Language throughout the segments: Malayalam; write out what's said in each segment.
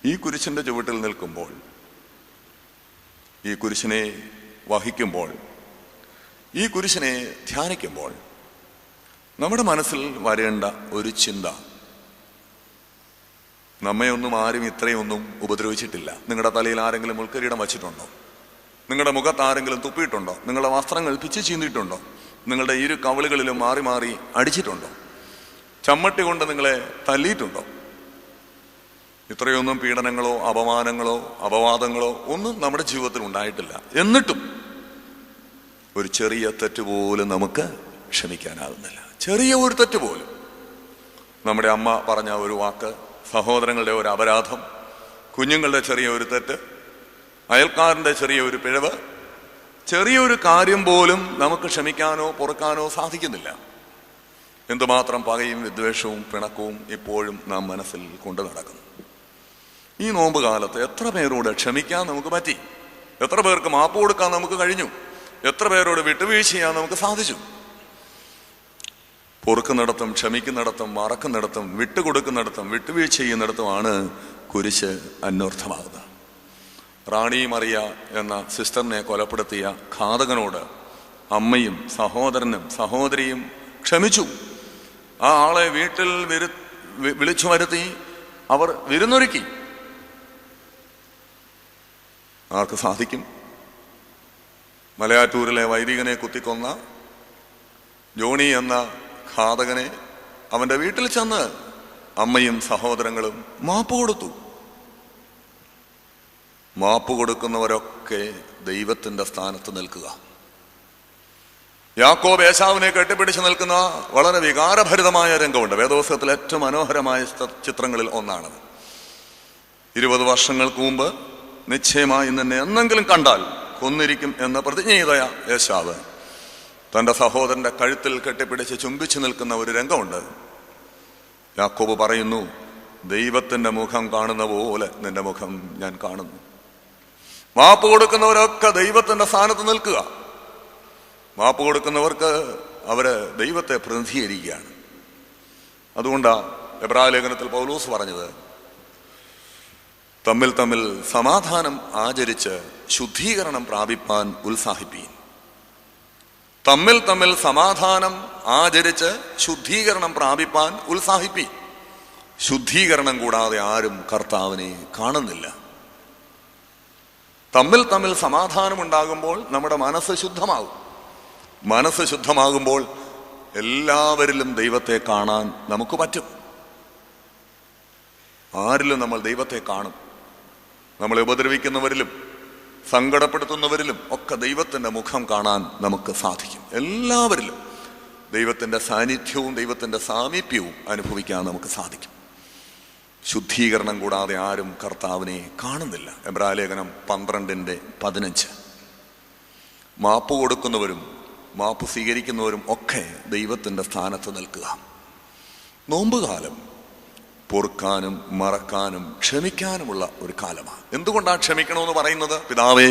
ഈ കുരിശിൻ്റെ ചുവട്ടിൽ നിൽക്കുമ്പോൾ, ഈ കുരിശിനെ വഹിക്കുമ്പോൾ, ഈ കുരിശിനെ ധ്യാനിക്കുമ്പോൾ നമ്മുടെ മനസ്സിൽ വരേണ്ട ഒരു ചിന്ത, നമ്മയൊന്നും ആരും ഇത്രയൊന്നും ഉപദ്രവിച്ചിട്ടില്ല. നിങ്ങളുടെ തലയിൽ ആരെങ്കിലും മുൾക്കിരീടം വച്ചിട്ടുണ്ടോ? നിങ്ങളുടെ മുഖത്ത് ആരെങ്കിലും തുപ്പിയിട്ടുണ്ടോ? നിങ്ങളുടെ വസ്ത്രങ്ങൾ പിച്ചു ചീന്തിയിട്ടുണ്ടോ? നിങ്ങളുടെ ഇരു കവിളുകളിലും മാറി മാറി അടിച്ചിട്ടുണ്ടോ? ചമ്മട്ടി കൊണ്ട് നിങ്ങളെ തല്ലിയിട്ടുണ്ടോ? ഇത്രയൊന്നും പീഡനങ്ങളോ അപമാനങ്ങളോ അപവാദങ്ങളോ ഒന്നും നമ്മുടെ ജീവിതത്തിൽ ഉണ്ടായിട്ടില്ല. എന്നിട്ടും ഒരു ചെറിയ തെറ്റ് പോലും നമുക്ക് ക്ഷമിക്കാനാകുന്നില്ല. ചെറിയ ഒരു തെറ്റ് പോലും. നമ്മുടെ അമ്മ പറഞ്ഞ ഒരു വാക്ക്, സഹോദരങ്ങളുടെ ഒരു അപരാധം, കുഞ്ഞുങ്ങളുടെ ചെറിയ ഒരു തെറ്റ്, അയൽക്കാരൻ്റെ ചെറിയ ഒരു പിഴവ്, ചെറിയൊരു കാര്യം പോലും നമുക്ക് ക്ഷമിക്കാനോ പൊറുക്കാനോ സാധിക്കുന്നില്ല. എന്തുമാത്രം പകയും വിദ്വേഷവും പിണക്കവും ഇപ്പോഴും നാം മനസ്സിൽ കൊണ്ടു നടക്കുന്നു. ഈ നോമ്പ് കാലത്ത് എത്ര പേരോട് ക്ഷമിക്കാൻ നമുക്ക് പറ്റി? എത്ര പേർക്ക് മാപ്പ് കൊടുക്കാൻ നമുക്ക് കഴിഞ്ഞു? എത്ര പേരോട് വിട്ടുവീഴ്ച ചെയ്യാൻ നമുക്ക് സാധിച്ചു? പൊറുക്കുന്നിടത്തും ക്ഷമിക്കുന്നിടത്തും മറക്കുന്നിടത്തും വിട്ടുകൊടുക്കുന്നിടത്തും വിട്ടുവീഴ്ച ചെയ്യുന്നിടത്തുമാണ് കുരിശ് അന്വർത്ഥമാകുന്നത്. റാണി മറിയ എന്ന സിസ്റ്ററിനെ കൊലപ്പെടുത്തിയ ഘാതകനോട് അമ്മയും സഹോദരനും സഹോദരിയും ക്ഷമിച്ചു. ആ ആളെ വീട്ടിൽ വിളിച്ചു വരുത്തി അവർ വിരുന്നൊരുക്കി. ആർക്ക് സാധിക്കും? മലയാറ്റൂരിലെ വൈദികനെ കുത്തിക്കൊന്ന ജോണി എന്ന ഘാതകനെ അവന്റെ വീട്ടിൽ ചെന്ന് അമ്മയും സഹോദരങ്ങളും മാപ്പ് കൊടുത്തു. മാപ്പ് കൊടുക്കുന്നവരൊക്കെ ദൈവത്തിന്റെ സ്ഥാനത്ത് നിൽക്കുക. യാക്കോബ് ഏശാവിനെ കെട്ടിപ്പിടിച്ച് നിൽക്കുന്ന വളരെ വികാരഭരിതമായ രംഗമുണ്ട്. വേദപുസ്തകത്തിലെ ഏറ്റവും മനോഹരമായ ചിത്രങ്ങളിൽ ഒന്നാണത്. 20 വർഷങ്ങൾക്ക് മുമ്പ് നിശ്ചയമായി നിന്നെ എന്നെങ്കിലും കണ്ടാൽ കൊന്നിരിക്കും എന്ന് പ്രതിജ്ഞ ചെയ്ത ഏശാവ് തന്റെ സഹോദരന്റെ കഴുത്തിൽ കെട്ടിപ്പിടിച്ച് ചുംബിച്ചു നിൽക്കുന്ന ഒരു രംഗമുണ്ട്. യാക്കോബ് പറയുന്നു, ദൈവത്തിന്റെ മുഖം കാണുന്ന പോലെ നിന്റെ മുഖം ഞാൻ കാണുന്നു. മാപ്പ് കൊടുക്കുന്നവരൊക്കെ ദൈവത്തിന്റെ സ്ഥാനത്ത് നിൽക്കുക. മാപ്പ് കൊടുക്കുന്നവർക്ക് അവര് ദൈവത്തെ പ്രതിനിധീകരിക്കുകയാണ്. അതുകൊണ്ടാ എബ്രായ ലേഖനത്തിൽ പൗലോസ് പറഞ്ഞത്, തമ്മിൽ തമ്മിൽ സമാധാനം ആചരിച്ച് ശുദ്ധീകരണം പ്രാപിപ്പാൻ ഉത്സാഹിപ്പീൻ. തമ്മിൽ തമ്മിൽ സമാധാനം ആചരിച്ച് ശുദ്ധീകരണം പ്രാപിപ്പാൻ ഉത്സാഹിപ്പീൻ. ശുദ്ധീകരണം കൂടാതെ ആരും കർത്താവിനെ കാണുന്നില്ല. തമ്മിൽ തമ്മിൽ സമാധാനം ഉണ്ടാകുമ്പോൾ നമ്മുടെ മനസ്സ് ശുദ്ധമാകും. മനസ്സ് ശുദ്ധമാകുമ്പോൾ എല്ലാവരിലും ദൈവത്തെ കാണാൻ നമുക്ക് പറ്റും. ആരിലും നമ്മൾ ദൈവത്തെ കാണും. നമ്മളെ ഉപദ്രവിക്കുന്നവരിലും സങ്കടപ്പെടുത്തുന്നവരിലും ഒക്കെ ദൈവത്തിന്റെ മുഖം കാണാൻ നമുക്ക് സാധിക്കും. എല്ലാവരിലും ദൈവത്തിന്റെ സാന്നിധ്യവും ദൈവത്തിന്റെ സാമീപ്യവും അനുഭവിക്കാൻ നമുക്ക് സാധിക്കും. ശുദ്ധീകരണം കൂടാതെ ആരും കർത്താവിനെ കാണുന്നില്ല. എബ്രായ ലേഖനം 12:15. മാപ്പ് കൊടുക്കുന്നവരും മാപ്പ് സ്വീകരിക്കുന്നവരും ഒക്കെ ദൈവത്തിന്റെ സ്ഥാനത്ത് നിൽക്കുക. നോമ്പുകാലം പൊറുക്കാനും മറക്കാനും ക്ഷമിക്കാനുമുള്ള ഒരു കാലമാണ്. എന്തുകൊണ്ടാണ് ക്ഷമിക്കണമെന്ന് പറയുന്നത്? പിതാവേ,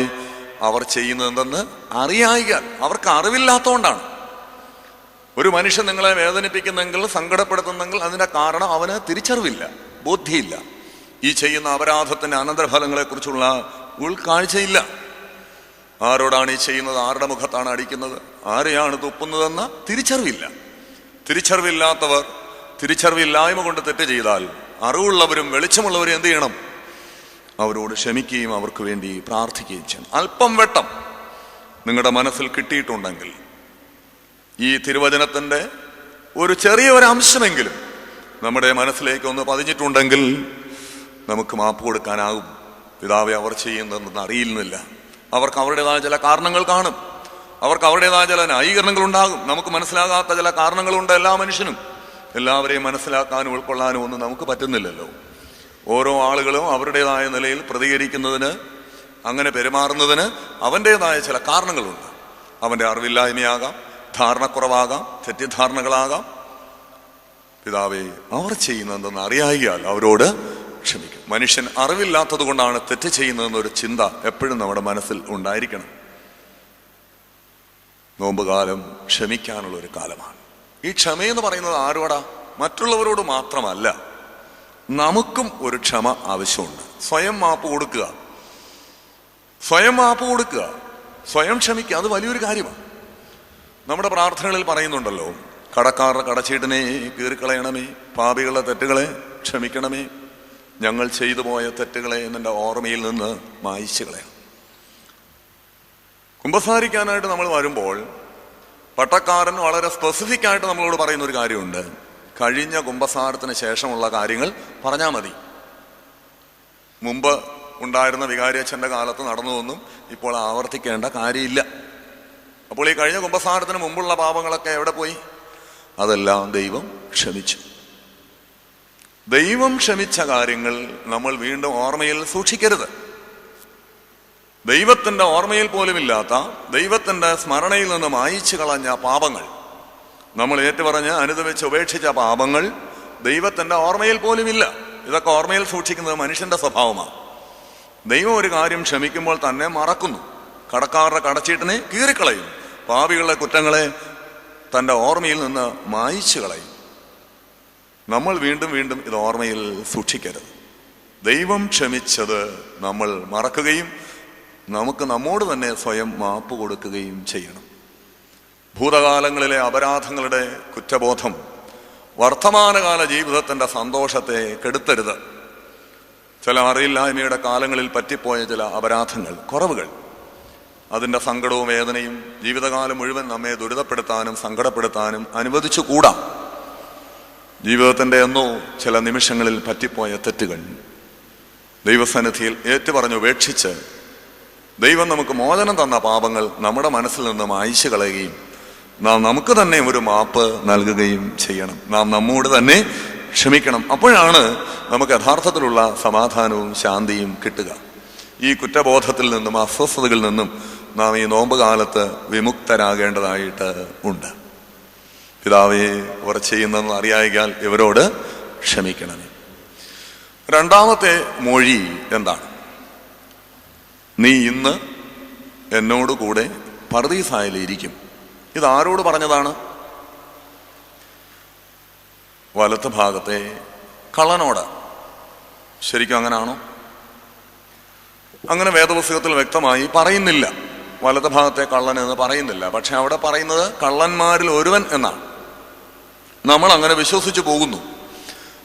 അവർ ചെയ്യുന്നത് എന്തെന്ന് അറിയായികയാൽ. അവർക്ക് അറിവില്ലാത്തതുകൊണ്ടാണ്. ഒരു മനുഷ്യൻ നിങ്ങളെ വേദനിപ്പിക്കുന്നെങ്കിൽ, സങ്കടപ്പെടുത്തുന്നെങ്കിൽ അതിന്റെ കാരണം അവന് തിരിച്ചറിവില്ല, ബോധ്യമില്ല. ഈ ചെയ്യുന്ന അപരാധത്തിന്റെ അനന്തരഫലങ്ങളെ കുറിച്ചുള്ള ഉൾക്കാഴ്ചയില്ല. ആരോടാണ് ഈ ചെയ്യുന്നത്, ആരുടെ മുഖത്താണ് അടിക്കുന്നത്, ആരെയാണ് തുപ്പുന്നതെന്ന തിരിച്ചറിവില്ല. തിരിച്ചറിവില്ലാത്തവർ തിരിച്ചറിവില്ലായ്മ കൊണ്ട് തെറ്റ് ചെയ്താൽ അറിവുള്ളവരും വെളിച്ചമുള്ളവരും എന്ത് ചെയ്യണം? അവരോട് ക്ഷമിക്കുകയും അവർക്ക് വേണ്ടി പ്രാർത്ഥിക്കുകയും ചെയ്യണം. അല്പം വെട്ടം നിങ്ങളുടെ മനസ്സിൽ കിട്ടിയിട്ടുണ്ടെങ്കിൽ, ഈ തിരുവചനത്തിന്റെ ഒരു ചെറിയൊരു അംശമെങ്കിലും നമ്മുടെ മനസ്സിലേക്ക് ഒന്ന് പതിഞ്ഞിട്ടുണ്ടെങ്കിൽ നമുക്ക് മാപ്പ് കൊടുക്കാനാകും. പിതാവെ, അവർ ചെയ്യുന്നതെന്ന് അറിയുന്നില്ല. അവർക്ക് അവരുടേതായ ചില കാരണങ്ങൾ കാണും. അവർക്ക് അവരുടേതായ ചില ന്യായീകരണങ്ങൾ ഉണ്ടാകും. നമുക്ക് മനസ്സിലാകാത്ത ചില കാരണങ്ങളുണ്ട് എല്ലാ മനുഷ്യനും. എല്ലാവരെയും മനസ്സിലാക്കാനും ഉൾക്കൊള്ളാനും ഒന്നും നമുക്ക് പറ്റുന്നില്ലല്ലോ. ഓരോ ആളുകളും അവരുടേതായ നിലയിൽ പ്രതികരിക്കുന്നതിന്, അങ്ങനെ പെരുമാറുന്നതിന് അവൻ്റെതായ ചില കാരണങ്ങളുണ്ട്. അവൻ്റെ അറിവില്ലായ്മയാകാം, ധാരണക്കുറവാകാം, തെറ്റിദ്ധാരണകളാകാം. പിതാവേ, അവർ ചെയ്യുന്നതെന്ന് അറിയായികയാൽ അവരോട് ക്ഷമിക്കും. മനുഷ്യൻ അറിവില്ലാത്തത് കൊണ്ടാണ് തെറ്റ് ചെയ്യുന്നതെന്നൊരു ചിന്ത എപ്പോഴും നമ്മുടെ മനസ്സിൽ ഉണ്ടായിരിക്കണം. നോമ്പുകാലം ക്ഷമിക്കാനുള്ള ഒരു കാലമാണ്. ഈ ക്ഷമയെന്ന് പറയുന്നത് ആരോടാ? മറ്റുള്ളവരോട് മാത്രമല്ല, നമുക്കും ഒരു ക്ഷമ ആവശ്യമുണ്ട്. സ്വയം മാപ്പ് കൊടുക്കുക, സ്വയം മാപ്പ് കൊടുക്കുക, സ്വയം ക്ഷമിക്കുക. അത് വലിയൊരു കാര്യമാണ്. നമ്മുടെ പ്രാർത്ഥനകളിൽ പറയുന്നുണ്ടല്ലോ, കടക്കാരുടെ കടച്ചീട്ടിനെ കീറിക്കളയണമേ, പാപികളുടെ തെറ്റുകളെ ക്ഷമിക്കണമേ, ഞങ്ങൾ ചെയ്തു പോയ തെറ്റുകളെ നിന്റെ ഓർമ്മയിൽ നിന്ന് മായിച്ചു കളയണം. കുമ്പസാരിക്കാനായിട്ട് നമ്മൾ വരുമ്പോൾ പട്ടക്കാരൻ വളരെ സ്പെസിഫിക് ആയിട്ട് നമ്മളോട് പറയുന്ന ഒരു കാര്യമുണ്ട്. കഴിഞ്ഞ കുമ്പസാരത്തിന് ശേഷമുള്ള കാര്യങ്ങൾ പറഞ്ഞാൽ മതി. മുമ്പ് ഉണ്ടായിരുന്ന വികാരിയച്ഛൻ്റെ കാലത്ത് നടന്നതൊന്നും ഇപ്പോൾ ആവർത്തിക്കേണ്ട കാര്യമില്ല. അപ്പോൾ ഈ കഴിഞ്ഞ കുമ്പസാരത്തിന് മുമ്പുള്ള പാപങ്ങളൊക്കെ എവിടെ പോയി? അതെല്ലാം ദൈവം ക്ഷമിച്ചു. ദൈവം ക്ഷമിച്ച കാര്യങ്ങൾ നമ്മൾ വീണ്ടും ഓർമ്മയിൽ സൂക്ഷിക്കരുത്. ദൈവത്തിന്റെ ഓർമ്മയിൽ പോലുമില്ലാത്ത, ദൈവത്തിന്റെ സ്മരണയിൽ നിന്ന് മായിച്ചു കളഞ്ഞ പാപങ്ങൾ, നമ്മൾ ഏറ്റുപറഞ്ഞ് അനുദമിച്ച് ഉപേക്ഷിച്ച പാപങ്ങൾ ദൈവത്തിന്റെ ഓർമ്മയിൽ പോലുമില്ല. ഇതൊക്കെ ഓർമ്മയിൽ സൂക്ഷിക്കുന്നത് മനുഷ്യന്റെ സ്വഭാവമാണ്. ദൈവം ഒരു കാര്യം ക്ഷമിക്കുമ്പോൾ തന്നെ മറക്കുന്നു. കടക്കാരുടെ കടച്ചീട്ടിനെ കീറിക്കളയും, പാപികളുടെ കുറ്റങ്ങളെ തൻ്റെ ഓർമ്മയിൽ നിന്ന് മായിച്ചു കളയും. നമ്മൾ വീണ്ടും വീണ്ടും ഇത് ഓർമ്മയിൽ സൂക്ഷിക്കരുത്. ദൈവം ക്ഷമിച്ചത് നമ്മൾ മറക്കുകയും നമുക്ക് നമ്മോട് തന്നെ സ്വയം മാപ്പ് കൊടുക്കുകയും ചെയ്യണം. ഭൂതകാലങ്ങളിലെ അപരാധങ്ങളുടെ കുറ്റബോധം വർത്തമാനകാല ജീവിതത്തിൻ്റെ സന്തോഷത്തെ കെടുത്തരുത്. ചില അറിയില്ലായ്മയുടെ കാലങ്ങളിൽ പറ്റിപ്പോയ ചില അപരാധങ്ങൾ, കുറവുകൾ, അതിൻ്റെ സങ്കടവും വേദനയും ജീവിതകാലം മുഴുവൻ നമ്മെ ദുരിതപ്പെടുത്താനും സങ്കടപ്പെടുത്താനും അനുവദിച്ചുകൂടാ. ജീവിതത്തിൻ്റെ എന്നോ ചില നിമിഷങ്ങളിൽ പറ്റിപ്പോയ തെറ്റുകൾ ദൈവസന്നിധിയിൽ ഏറ്റുപറഞ്ഞു ഉപേക്ഷിച്ച് ദൈവം നമുക്ക് മോചനം തന്ന പാപങ്ങൾ നമ്മുടെ മനസ്സിൽ നിന്ന് മായിച്ചു കളയുകയും നാം നമുക്ക് തന്നെ ഒരു മാപ്പ് നൽകുകയും ചെയ്യണം. നാം നമ്മോട് തന്നെ ക്ഷമിക്കണം. അപ്പോഴാണ് നമുക്ക് യഥാർത്ഥത്തിലുള്ള സമാധാനവും ശാന്തിയും കിട്ടുക. ഈ കുറ്റബോധത്തിൽ നിന്നും അസ്വസ്ഥതകളിൽ നിന്നും നാം ഈ നോമ്പ് കാലത്ത് വിമുക്തരാകേണ്ടതായിട്ട് ഉണ്ട്. പിതാവേ, ഇവർ ചെയ്യുന്നതെന്ന് അറിയായികയാൽ ഇവരോട് ക്ഷമിക്കണമേ. രണ്ടാമത്തെ മൊഴി എന്താണ്? നീ ഇന്ന് എന്നോടുകൂടെ പർദീസായിലിരിക്കും. ഇത് ആരോട് പറഞ്ഞതാണ്? വലത്ത് ഭാഗത്തെ കള്ളനോട്. ശരിക്കും അങ്ങനാണോ? അങ്ങനെ വേദപുസ്തകത്തിൽ വ്യക്തമായി പറയുന്നില്ല. വലത്ത് ഭാഗത്തെ കള്ളൻ എന്ന് പറയുന്നില്ല. പക്ഷെ അവിടെ പറയുന്നത് കള്ളന്മാരിൽ ഒരുവൻ എന്നാണ്. നമ്മൾ അങ്ങനെ വിശ്വസിച്ചു പോകുന്നു.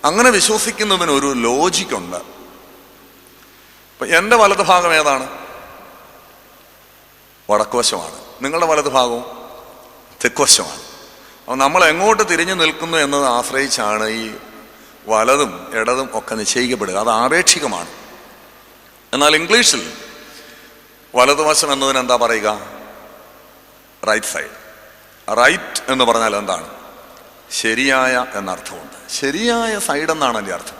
അങ്ങനെ വിശ്വസിക്കുന്നതിന് ഒരു ലോജിക്കുണ്ട്. ഇപ്പൊ എൻ്റെ വലത് ഭാഗം ഏതാണ്? വടക്കുവശമാണ്. നിങ്ങളുടെ വലത് ഭാഗവും തെക്കുവശമാണ്. അപ്പോൾ നമ്മൾ എങ്ങോട്ട് തിരിഞ്ഞു നിൽക്കുന്നു എന്നത് ആശ്രയിച്ചാണ് ഈ വലതും ഇടതും ഒക്കെ നിശ്ചയിക്കപ്പെടുക. അത് ആപേക്ഷികമാണ്. എന്നാൽ ഇംഗ്ലീഷിൽ വലതുവശം എന്നതിന് എന്താ പറയുക? Right side. റൈറ്റ് എന്ന് പറഞ്ഞാൽ എന്താണ്? ശരിയായ എന്നർത്ഥമുണ്ട്. ശരിയായ സൈഡ് എന്നാണ് എൻ്റെ അർത്ഥം.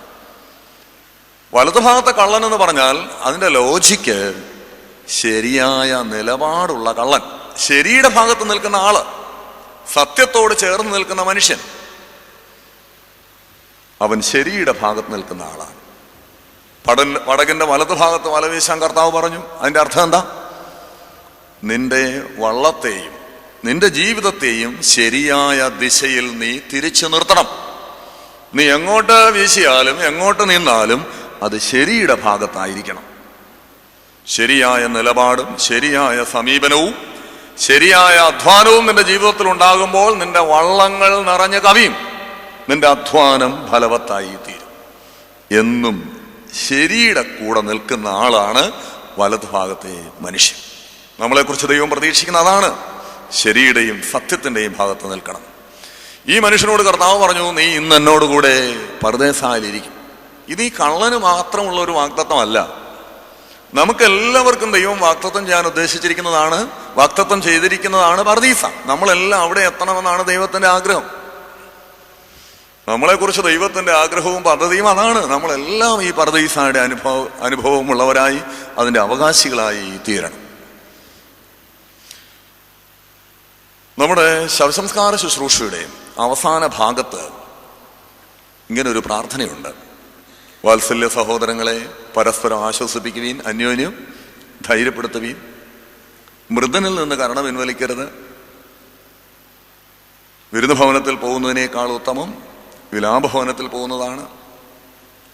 വലതുഭാഗത്തെ കള്ളൻ എന്ന് പറഞ്ഞാൽ അതിൻ്റെ ലോജിക്ക് ശരിയായ നിലപാടുള്ള കള്ളൻ, ശരിയുടെ ഭാഗത്ത് നിൽക്കുന്ന ആള്, സത്യത്തോട് ചേർന്ന് നിൽക്കുന്ന മനുഷ്യൻ, അവൻ ശരിയുടെ ഭാഗത്ത് നിൽക്കുന്ന ആളാണ്. പടകിന്റെ വലതുഭാഗത്ത് വല വീശാൻ കർത്താവ് പറഞ്ഞു. അതിന്റെ അർത്ഥം എന്താ? നിന്റെ വള്ളത്തെയും നിന്റെ ജീവിതത്തെയും ശരിയായ ദിശയിൽ നീ തിരിച്ചു നിർത്തണം. നീ എങ്ങോട്ട് വീശിയാലും എങ്ങോട്ട് നിന്നാലും അത് ശരിയുടെ ഭാഗത്തായിരിക്കണം. ശരിയായ നിലപാടും ശരിയായ സമീപനവും ശരിയായ അധ്വാനവും നിന്റെ ജീവിതത്തിൽ ഉണ്ടാകുമ്പോൾ നിന്റെ വള്ളങ്ങൾ നിറഞ്ഞു കവിയും, നിന്റെ അധ്വാനം ഫലവത്തായി തീരും. എന്നും ശരിയുടെ കൂടെ നിൽക്കുന്ന ആളാണ് വലതുഭാഗത്തെ മനുഷ്യൻ. നമ്മളെക്കുറിച്ച് ദൈവം പ്രതീക്ഷിക്കുന്ന അതാണ്. ശരിയുടെയും സത്യത്തിൻ്റെയും ഭാഗത്ത് നിൽക്കണം. ഈ മനുഷ്യനോട് കർത്താവ് പറഞ്ഞു, നീ ഇന്ന് എന്നോടുകൂടെ പർദേശായിലിരിക്കും. ഇത് ഈ കള്ളന് മാത്രമുള്ള ഒരു വാഗ്ദത്തമല്ല. നമുക്കെല്ലാവർക്കും ദൈവം വാഗ്ദത്തം ചെയ്യാൻ ഉദ്ദേശിച്ചിരിക്കുന്നതാണ്, വാഗ്ദത്തം ചെയ്തിരിക്കുന്നതാണ് പർദീസ. നമ്മളെല്ലാം അവിടെ എത്തണമെന്നാണ് ദൈവത്തിന്റെ ആഗ്രഹം. നമ്മളെക്കുറിച്ച് ദൈവത്തിന്റെ ആഗ്രഹവും പദ്ധതിയും അതാണ്. നമ്മളെല്ലാം ഈ പർദീസയുടെ അനുഭവമുള്ളവരായി അതിന്റെ അവകാശികളായി തീരണം. നമ്മുടെ ശവസംസ്കാര ശുശ്രൂഷയുടെ അവസാന ഭാഗത്ത് ഇങ്ങനൊരു പ്രാർത്ഥനയുണ്ട്. വാത്സല്യ സഹോദരങ്ങളെ പരസ്പരം ആശ്വസിപ്പിക്കുകയും അന്യോന്യം ധൈര്യപ്പെടുത്തുകയും മൃദനിൽ നിന്ന് കരുണ പിൻവലിക്കരുത്. വിരുന്ന് ഭവനത്തിൽ പോകുന്നതിനേക്കാൾ ഉത്തമം വിലാപഭവനത്തിൽ പോകുന്നതാണ്.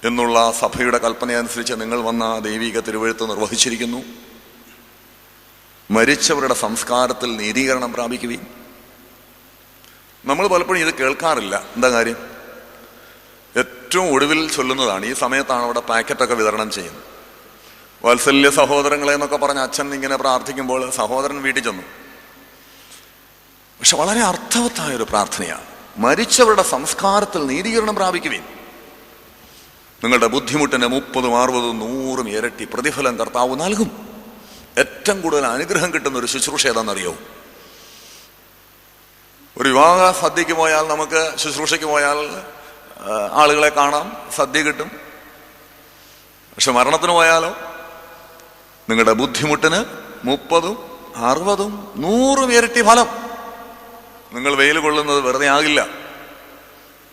എന്നുള്ള സഭയുടെ കൽപ്പനയനുസരിച്ച് നിങ്ങൾ വന്ന ദൈവിക തിരുവെഴുത്ത് നിർവഹിച്ചിരിക്കുന്നു. മരിച്ചവരുടെ സംസ്കാരത്തിൽ നീതീകരണം പ്രാപിക്കുകയും. നമ്മൾ പലപ്പോഴും ഇത് കേൾക്കാറില്ല. എന്താ കാര്യം? ഏറ്റവും ഒടുവിൽ ചൊല്ലുന്നതാണ്. ഈ സമയത്താണ് അവിടെ പാക്കറ്റൊക്കെ വിതരണം ചെയ്യുന്നത്. വാത്സല്യ സഹോദരങ്ങളെ എന്നൊക്കെ പറഞ്ഞ അച്ഛൻ ഇങ്ങനെ പ്രാർത്ഥിക്കുമ്പോൾ സഹോദരൻ വീട്ടിൽ ചെന്നു. പക്ഷെ വളരെ അർത്ഥവത്തായൊരു പ്രാർത്ഥനയാണ്. മരിച്ചവരുടെ സംസ്കാരത്തിൽ നീതീകരണം പ്രാപിക്കുകയും. നിങ്ങളുടെ ബുദ്ധിമുട്ടിന് 30, 60, 100 ഇരട്ടി പ്രതിഫലം കർത്താവ് നൽകും. ഏറ്റവും കൂടുതൽ അനുഗ്രഹം കിട്ടുന്ന ഒരു ശുശ്രൂഷ ഏതാണെന്നറിയോ? ഒരു വിവാഹ സദ്യക്ക് പോയാൽ, നമുക്ക് ശുശ്രൂഷയ്ക്ക് പോയാൽ ആളുകളെ കാണാം, സദ്യ കിട്ടും. പക്ഷെ മരണത്തിന് പോയാലോ? നിങ്ങളുടെ ബുദ്ധിമുട്ടിന് 30, 60, 100 ഇരട്ടി ഫലം. നിങ്ങൾ വെയിൽ കൊള്ളുന്നത് വെറുതെ ആകില്ല.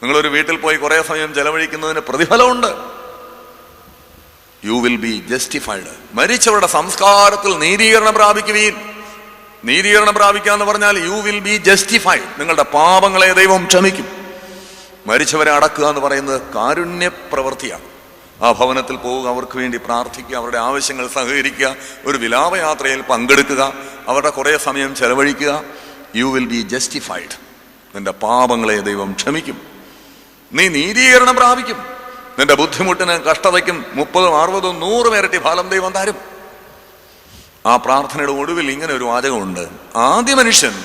നിങ്ങളൊരു വീട്ടിൽ പോയി കുറെ സമയം ചെലവഴിക്കുന്നതിന് പ്രതിഫലമുണ്ട്. You will be justified. മരിച്ചവരുടെ സംസ്കാരത്തിൽ നീതീകരണം പ്രാപിക്കുകയും. നീതീകരണം പ്രാപിക്കുക എന്ന് പറഞ്ഞാൽ യു വിൽ ബി ജസ്റ്റിഫൈഡ്. നിങ്ങളുടെ പാപങ്ങളെ ദൈവം ക്ഷമിക്കും. മരിച്ചവരെ അടക്കുക എന്ന് പറയുന്നത് കാരുണ്യ പ്രവൃത്തിയാണ്. ആ ഭവനത്തിൽ പോവുക, അവർക്ക് വേണ്ടി പ്രാർത്ഥിക്കുക, അവരുടെ ആവശ്യങ്ങൾ സഹകരിക്കുക, ഒരു വിലാപയാത്രയിൽ പങ്കെടുക്കുക, അവരുടെ കുറെ സമയം ചെലവഴിക്കുക. You will be justified. നിന്റെ പാപങ്ങളെ ദൈവം ക്ഷമിക്കും. നീ നീതീകരണം പ്രാപിക്കും. നിന്റെ ബുദ്ധിമുട്ടിന്, കഷ്ടതയ്ക്കും 30, 60, 100 ഇരട്ടി ഫലം ദൈവം തരും. ആ പ്രാർത്ഥനയുടെ ഒടുവിൽ ഇങ്ങനെ ഒരു വാചകമുണ്ട്: ആദ്യ മനുഷ്യൻ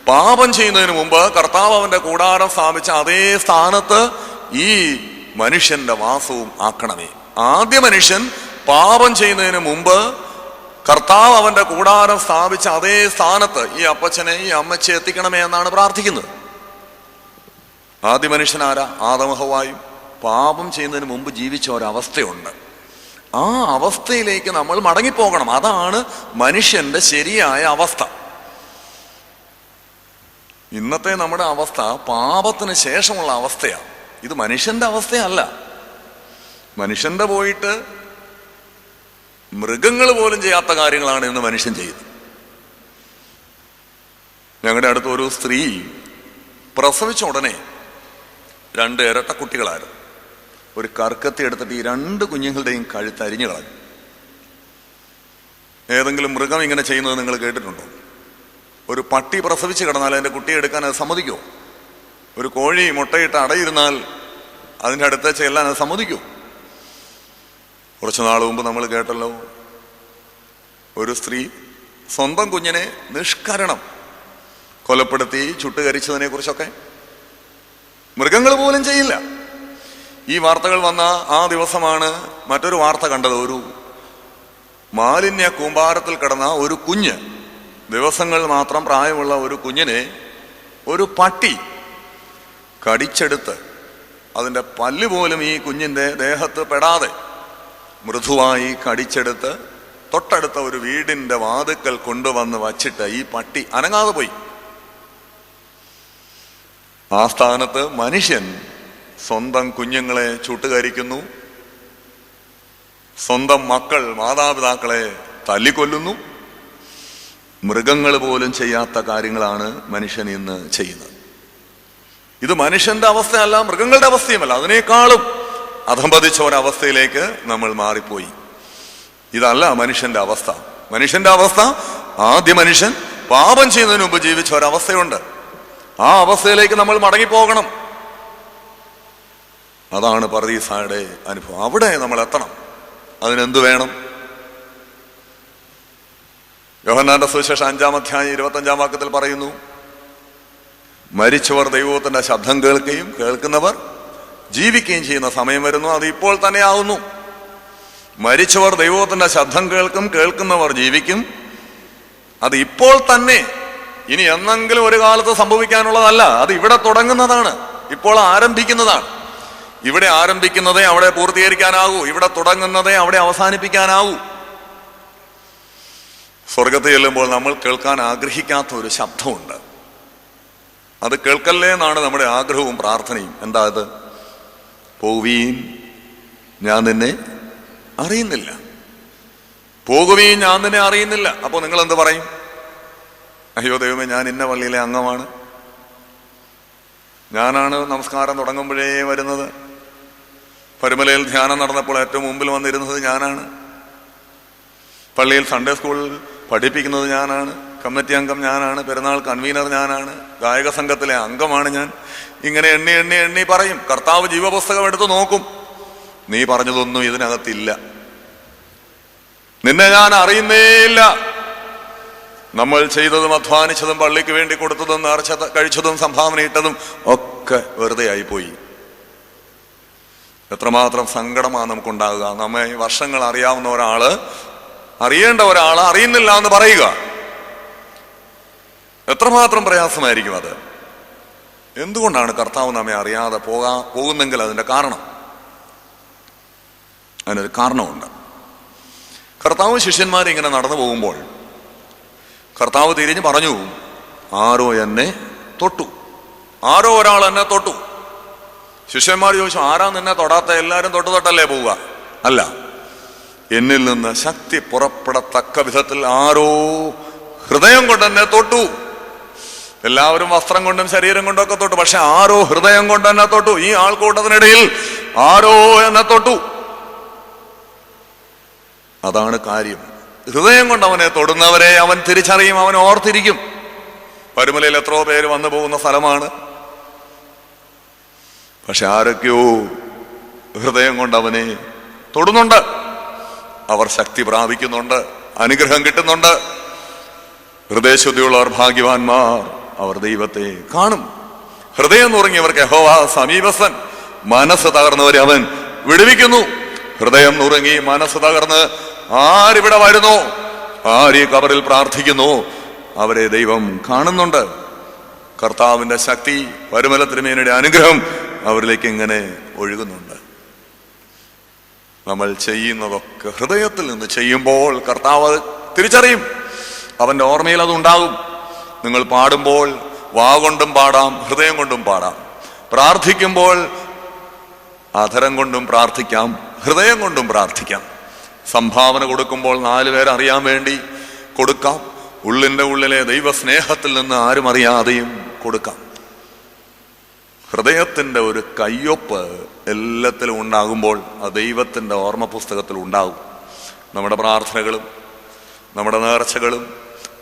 പാപം ചെയ്യുന്നതിന് മുമ്പ് കർത്താവ് അവന്റെ കൂടാരം സ്ഥാപിച്ച അതേ സ്ഥാനത്ത് ഈ മനുഷ്യന്റെ വാസവും ആക്കണമേ. ആദ്യ മനുഷ്യൻ പാപം ചെയ്യുന്നതിന് മുമ്പ് കർത്താവ് അവന്റെ കൂടാരം സ്ഥാപിച്ച അതേ സ്ഥാനത്ത് ഈ അപ്പച്ചനെ, ഈ അമ്മച്ചെ എത്തിക്കണമേ എന്നാണ് പ്രാർത്ഥിക്കുന്നത്. ആദ്യ മനുഷ്യനാരാ? ആദമും ഹവ്വായും പാപം ചെയ്യുന്നതിന് മുമ്പ് ജീവിച്ച ഒരവസ്ഥയുണ്ട്. ആ അവസ്ഥയിലേക്ക് നമ്മൾ മടങ്ങിപ്പോകണം. അതാണ് മനുഷ്യന്റെ ശരിയായ അവസ്ഥ. ഇന്നത്തെ നമ്മുടെ അവസ്ഥ പാപത്തിന് ശേഷമുള്ള അവസ്ഥയാണ്. ഇത് മനുഷ്യന്റെ അവസ്ഥയല്ല. മനുഷ്യന്റെ പോയിട്ട് മൃഗങ്ങൾ പോലും ചെയ്യാത്ത കാര്യങ്ങളാണ് ഇന്ന് മനുഷ്യൻ ചെയ്യുന്നത്. ഞങ്ങളുടെ അടുത്ത് ഒരു സ്ത്രീ പ്രസവിച്ച ഉടനെ 2 ഇരട്ട കുട്ടികളായിരുന്നു. ഒരു കർക്കത്തി എടുത്തിട്ട് ഈ 2 കുഞ്ഞുങ്ങളുടെയും കഴുത്ത് അരിഞ്ഞു കളഞ്ഞു. ഏതെങ്കിലും മൃഗം ഇങ്ങനെ ചെയ്യുന്നത് നിങ്ങൾ കേട്ടിട്ടുണ്ടോ? ഒരു പട്ടി പ്രസവിച്ച് കിടന്നാൽ അതിൻ്റെ കുട്ടിയെ എടുക്കാൻ അത് സമ്മതിക്കുമോ? ഒരു കോഴി മുട്ടയിട്ട് അടയിരുന്നാൽ അതിൻ്റെ അടുത്ത് ചെല്ലാൻ അത് സമ്മതിക്കുമോ? കുറച്ചു നാൾ മുമ്പ് നമ്മൾ കേട്ടല്ലോ, ഒരു സ്ത്രീ സ്വന്തം കുഞ്ഞിനെ നിഷ്കരണം കൊലപ്പെടുത്തി ചുട്ടുകരിച്ചതിനെ കുറിച്ചൊക്കെ. മൃഗങ്ങൾ പോലും ചെയ്യില്ല. ഈ വാർത്തകൾ വന്ന ആ ദിവസമാണ് മറ്റൊരു വാർത്ത കണ്ടത്. ഒരു മാലിന്യ കൂമ്പാരത്തിൽ കിടന്ന ഒരു കുഞ്ഞ്, ദിവസങ്ങൾ മാത്രം പ്രായമുള്ള ഒരു കുഞ്ഞിനെ ഒരു പട്ടി കടിച്ചെടുത്ത് അതിൻ്റെ പല്ല് പോലും ഈ കുഞ്ഞിൻ്റെ ദേഹത്ത് പെടാതെ മൃദുവായി കടിച്ചെടുത്ത് തൊട്ടടുത്ത ഒരു വീടിൻ്റെ വാതിക്കൽ കൊണ്ടുവന്ന് വച്ചിട്ട് ഈ പട്ടി അനങ്ങാതെ പോയി. ആ സ്ഥാനത്ത് മനുഷ്യൻ സ്വന്തം കുഞ്ഞുങ്ങളെ ചുട്ടുകരിക്കുന്നു, സ്വന്തം മക്കൾ, മാതാപിതാക്കളെ തല്ലിക്കൊല്ലുന്നു. മൃഗങ്ങൾ പോലും ചെയ്യാത്ത കാര്യങ്ങളാണ് മനുഷ്യൻ ഇന്ന് ചെയ്യുന്നത്. ഇത് മനുഷ്യന്റെ അവസ്ഥയല്ല, മൃഗങ്ങളുടെ അവസ്ഥയുമല്ല, അതിനേക്കാളും അധംപതിച്ച ഒരവസ്ഥയിലേക്ക് നമ്മൾ മാറിപ്പോയി. ഇതല്ല മനുഷ്യന്റെ അവസ്ഥ. മനുഷ്യന്റെ അവസ്ഥ, ആദ്യ മനുഷ്യൻ പാപം ചെയ്യുന്നതിന് മുമ്പ് ജീവിച്ച ഒരവസ്ഥയുണ്ട്. ആ അവസ്ഥയിലേക്ക് നമ്മൾ മടങ്ങിപ്പോകണം. അതാണ് പർദീസായുടെ അനുഭവം. അവിടെ നമ്മൾ എത്തണം. അതിനെന്ത് വേണം? യോഹന്നാന്റെ സുവിശേഷം 5-ാം അധ്യായം 25-ാം വാക്യത്തിൽ പറയുന്നു, മരിച്ചവർ ദൈവത്തിന്റെ ശബ്ദം കേൾക്കുകയും കേൾക്കുന്നവർ ജീവിക്കുകയും ചെയ്യുന്ന സമയം വരുന്നു, അത് ഇപ്പോൾ തന്നെ ആവുന്നു. മരിച്ചവർ ദൈവത്തിന്റെ ശബ്ദം കേൾക്കും, കേൾക്കുന്നവർ ജീവിക്കും. അത് ഇപ്പോൾ തന്നെ, ഇനി എന്നെങ്കിലും ഒരു കാലത്ത് സംഭവിക്കാനുള്ളതല്ല. അത് ഇവിടെ തുടങ്ങുന്നതാണ്, ഇപ്പോൾ ആരംഭിക്കുന്നതാണ്. ഇവിടെ ആരംഭിക്കുന്നതേ അവിടെ പൂർത്തീകരിക്കാനാകൂ, ഇവിടെ തുടങ്ങുന്നതേ അവിടെ അവസാനിപ്പിക്കാനാവൂ. സ്വർഗത്തിൽ ചെല്ലുമ്പോൾ നമ്മൾ കേൾക്കാൻ ആഗ്രഹിക്കാത്ത ഒരു ശബ്ദമുണ്ട്. അത് കേൾക്കല്ലേ എന്നാണ് നമ്മുടെ ആഗ്രഹവും പ്രാർത്ഥനയും. എന്താ അത്? പോവീൻ, ഞാൻ നിന്നെ അറിയുന്നില്ല. പോകുവീൻ, ഞാൻ നിന്നെ അറിയുന്നില്ല. അപ്പോൾ നിങ്ങൾ എന്ത് പറയും? അയ്യോ ദൈവമേ, ഞാൻ ഇന്ന പള്ളിയിലെ അംഗമാണ്, ഞാനാണ് നമസ്കാരം തുടങ്ങുമ്പോഴേ വരുന്നത്, പരുമലയിൽ ധ്യാനം നടന്നപ്പോൾ ഏറ്റവും മുമ്പിൽ വന്നിരുന്നത് ഞാനാണ്. പള്ളിയിൽ സൺഡേ സ്കൂളിൽ പഠിപ്പിക്കുന്നത് ഞാനാണ്. കമ്മിറ്റി അംഗം ഞാനാണ്. പെരുന്നാൾ കൺവീനർ ഞാനാണ്. ഗായക സംഘത്തിലെ അംഗമാണ് ഞാൻ. ഇങ്ങനെ എണ്ണി എണ്ണി എണ്ണി പറയും. കർത്താവ് ജീവപുസ്തകം എടുത്ത് നോക്കും. നീ പറഞ്ഞതൊന്നും ഇതിനകത്തില്ല. നിന്നെ ഞാൻ അറിയുന്നേയില്ല. നമ്മൾ ചെയ്തതും അധ്വാനിച്ചതും പള്ളിക്ക് വേണ്ടി കൊടുത്തതും നേർച്ച കഴിച്ചതും സംഭാവന ഇട്ടതും ഒക്കെ വെറുതെ ആയിപ്പോയി. എത്രമാത്രം സങ്കടമാണ് നമുക്കുണ്ടാകുക. നമ്മെ വർഷങ്ങൾ അറിയാവുന്ന ഒരാള്, അറിയേണ്ട ഒരാള് അറിയുന്നില്ല എന്ന് പറയുക. എത്രമാത്രം പ്രയാസമായിരിക്കും അത്. എന്തുകൊണ്ടാണ് കർത്താവ് നമ്മെ അറിയാതെ പോകുന്നെങ്കിൽ അതിന്റെ കാരണം, അതിനൊരു കാരണമുണ്ട്. കർത്താവ് ശിഷ്യന്മാരെ ഇങ്ങനെ നടന്നു പോകുമ്പോൾ കർത്താവ് തിരിഞ്ഞ് പറഞ്ഞു, ആരോ എന്നെ തൊട്ടു. ആരോ ഒരാൾ എന്നെ തൊട്ടു. ശിഷ്യന്മാർ ചോദിച്ചു, ആരാ നിന്നെ തൊടാത്ത? എല്ലാവരും തൊട്ടല്ലേ പോവുക? അല്ല, എന്നിൽ നിന്ന് ശക്തി പുറപ്പെടത്തക്ക വിധത്തിൽ ആരോ ഹൃദയം കൊണ്ട് എന്നെ തൊട്ടു. എല്ലാവരും വസ്ത്രം കൊണ്ടും ശരീരം കൊണ്ടും ഒക്കെ തൊട്ടു. പക്ഷെ ആരോ ഹൃദയം കൊണ്ട് എന്നെ തൊട്ടു. ഈ ആൾക്കൂട്ടത്തിനിടയിൽ ആരോ എന്നെ തൊട്ടു. അതാണ് കാര്യം. ഹൃദയം കൊണ്ട് അവനെ തൊടുന്നവരെ അവൻ തിരിച്ചറിയും, അവൻ ഓർത്തിരിക്കും. പരുമലയിൽ എത്രയോ പേര് വന്നു പോകുന്ന സ്ഥലമാണ്. പക്ഷെ ആരൊക്കെയോ ഹൃദയം കൊണ്ട് അവനെ തൊടുന്നുണ്ട്. അവർ ശക്തി പ്രാപിക്കുന്നുണ്ട്, അനുഗ്രഹം കിട്ടുന്നുണ്ട്. ഹൃദയശുദ്ധിയുള്ളവർ ഭാഗ്യവാന്മാർ, അവർ ദൈവത്തെ കാണും. ഹൃദയം നുറുങ്ങിയവർക്ക് യഹോവ സമീപസ്ഥൻ. മനസ്സ് തകർന്നവരെ അവൻ വിടുവിക്കുന്നു. ഹൃദയം നുറുങ്ങി മനസ്സ് തകർന്ന് ആരിവിടെ വരുന്നു, ആര് ഈ കബറിൽ പ്രാർത്ഥിക്കുന്നു, അവരെ ദൈവം കാണുന്നുണ്ട്. കർത്താവിന്റെ ശക്തി, പരുമല തിരുമേനിയുടെ അനുഗ്രഹം അവരിലേക്ക് ഇങ്ങനെ ഒഴുകുന്നുണ്ട്. നമ്മൾ ചെയ്യുന്നതൊക്കെ ഹൃദയത്തിൽ നിന്ന് ചെയ്യുമ്പോൾ കർത്താവ് തിരിച്ചറിയും. അവന്റെ ഓർമ്മയിൽ അത് ഉണ്ടാകും. നിങ്ങൾ പാടുമ്പോൾ വാ കൊണ്ടും പാടാം, ഹൃദയം കൊണ്ടും പാടാം. പ്രാർത്ഥിക്കുമ്പോൾ അധരം കൊണ്ടും പ്രാർത്ഥിക്കാം, ഹൃദയം കൊണ്ടും പ്രാർത്ഥിക്കാം. സംഭാവന കൊടുക്കുമ്പോൾ 4 പേർ അറിയാൻ വേണ്ടി കൊടുക്കാം. ഉള്ളിന്റെ ഉള്ളിലെ ദൈവസ്നേഹത്തിൽ നിന്ന് ആരും അറിയാതെയും കൊടുക്കാം. ഹൃദയത്തിന്റെ ഒരു കയ്യൊപ്പ് എല്ലാത്തിലും ഉണ്ടാകുമ്പോൾ ആ ദൈവത്തിന്റെ ഓർമ്മ പുസ്തകത്തിൽ ഉണ്ടാകും. നമ്മുടെ പ്രാർത്ഥനകളും നമ്മുടെ നേർച്ചകളും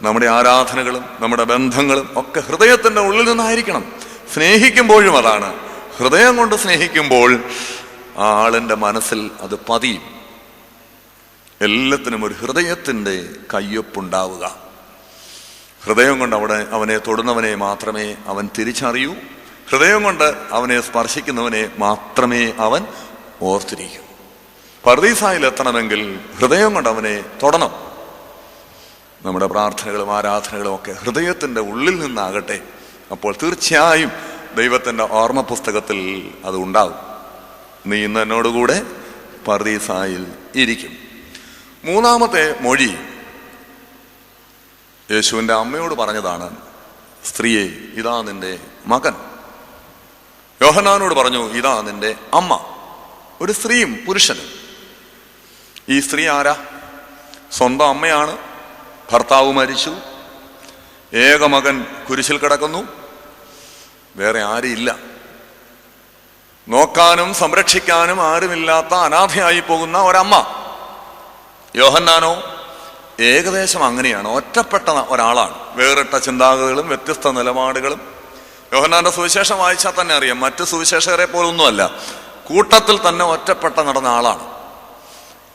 നമ്മുടെ ആരാധനകളും നമ്മുടെ ബന്ധങ്ങളും ഒക്കെ ഹൃദയത്തിന്റെ ഉള്ളിൽ നിന്നായിരിക്കണം. സ്നേഹിക്കുമ്പോഴും അതാണ്. ഹൃദയം കൊണ്ട് സ്നേഹിക്കുമ്പോൾ ആ ആളിന്റെ മനസ്സിൽ അത് പതിയും. എല്ലാത്തിനും ഒരു ഹൃദയത്തിന്റെ കയ്യൊപ്പുണ്ടാവുക. ഹൃദയം കൊണ്ട് അവനെ തൊടുന്നവനെ മാത്രമേ അവൻ തിരിച്ചറിയൂ. ഹൃദയം കൊണ്ട് അവനെ സ്പർശിക്കുന്നവനെ മാത്രമേ അവൻ ഓർത്തിരിക്കൂ. പർദീസായിൽ എത്തണമെങ്കിൽ ഹൃദയം കൊണ്ട് അവനെ തൊടണം. നമ്മുടെ പ്രാർത്ഥനകളും ആരാധനകളും ഒക്കെ ഹൃദയത്തിന്റെ ഉള്ളിൽ നിന്നാകട്ടെ. അപ്പോൾ തീർച്ചയായും ദൈവത്തിന്റെ ഓർമ്മ പുസ്തകത്തിൽ അത് ഉണ്ടാവും. നീ ഇന്ന് എന്നോടുകൂടെ പർദീസായിൽ ഇരിക്കും. 3-ാമത്തെ മൊഴി യേശുവിന്റെ അമ്മയോട് പറഞ്ഞതാണ്. സ്ത്രീയെ, ഇതാ നിന്റെ മകൻ. യോഹന്നാനോട് പറഞ്ഞു, ഇതാ നിന്റെ അമ്മ. ഒരു സ്ത്രീയും പുരുഷനും. ഈ സ്ത്രീ ആരാ? സ്വന്തം അമ്മയാണ്. ഭർത്താവ് മരിച്ചു, ഏക മകൻ കുരിശിൽ കിടക്കുന്നു, വേറെ ആരുമില്ല. നോക്കാനും സംരക്ഷിക്കാനും ആരുമില്ലാത്ത അനാഥയായി പോകുന്ന ഒരമ്മ. യോഹന്നാനോ ഏകദേശം അങ്ങനെയാണ്. ഒറ്റപ്പെട്ട ഒരാളാണ്. വേറിട്ട ചിന്താഗതികളും വ്യത്യസ്ത നിലപാടുകളും. യോഹന്നാന്റെ സുവിശേഷം വായിച്ചാൽ തന്നെ അറിയാം, മറ്റു സുവിശേഷകരെ പോലൊന്നുമല്ല. കൂട്ടത്തിൽ തന്നെ ഒറ്റപ്പെട്ട നടന്ന ആളാണ്.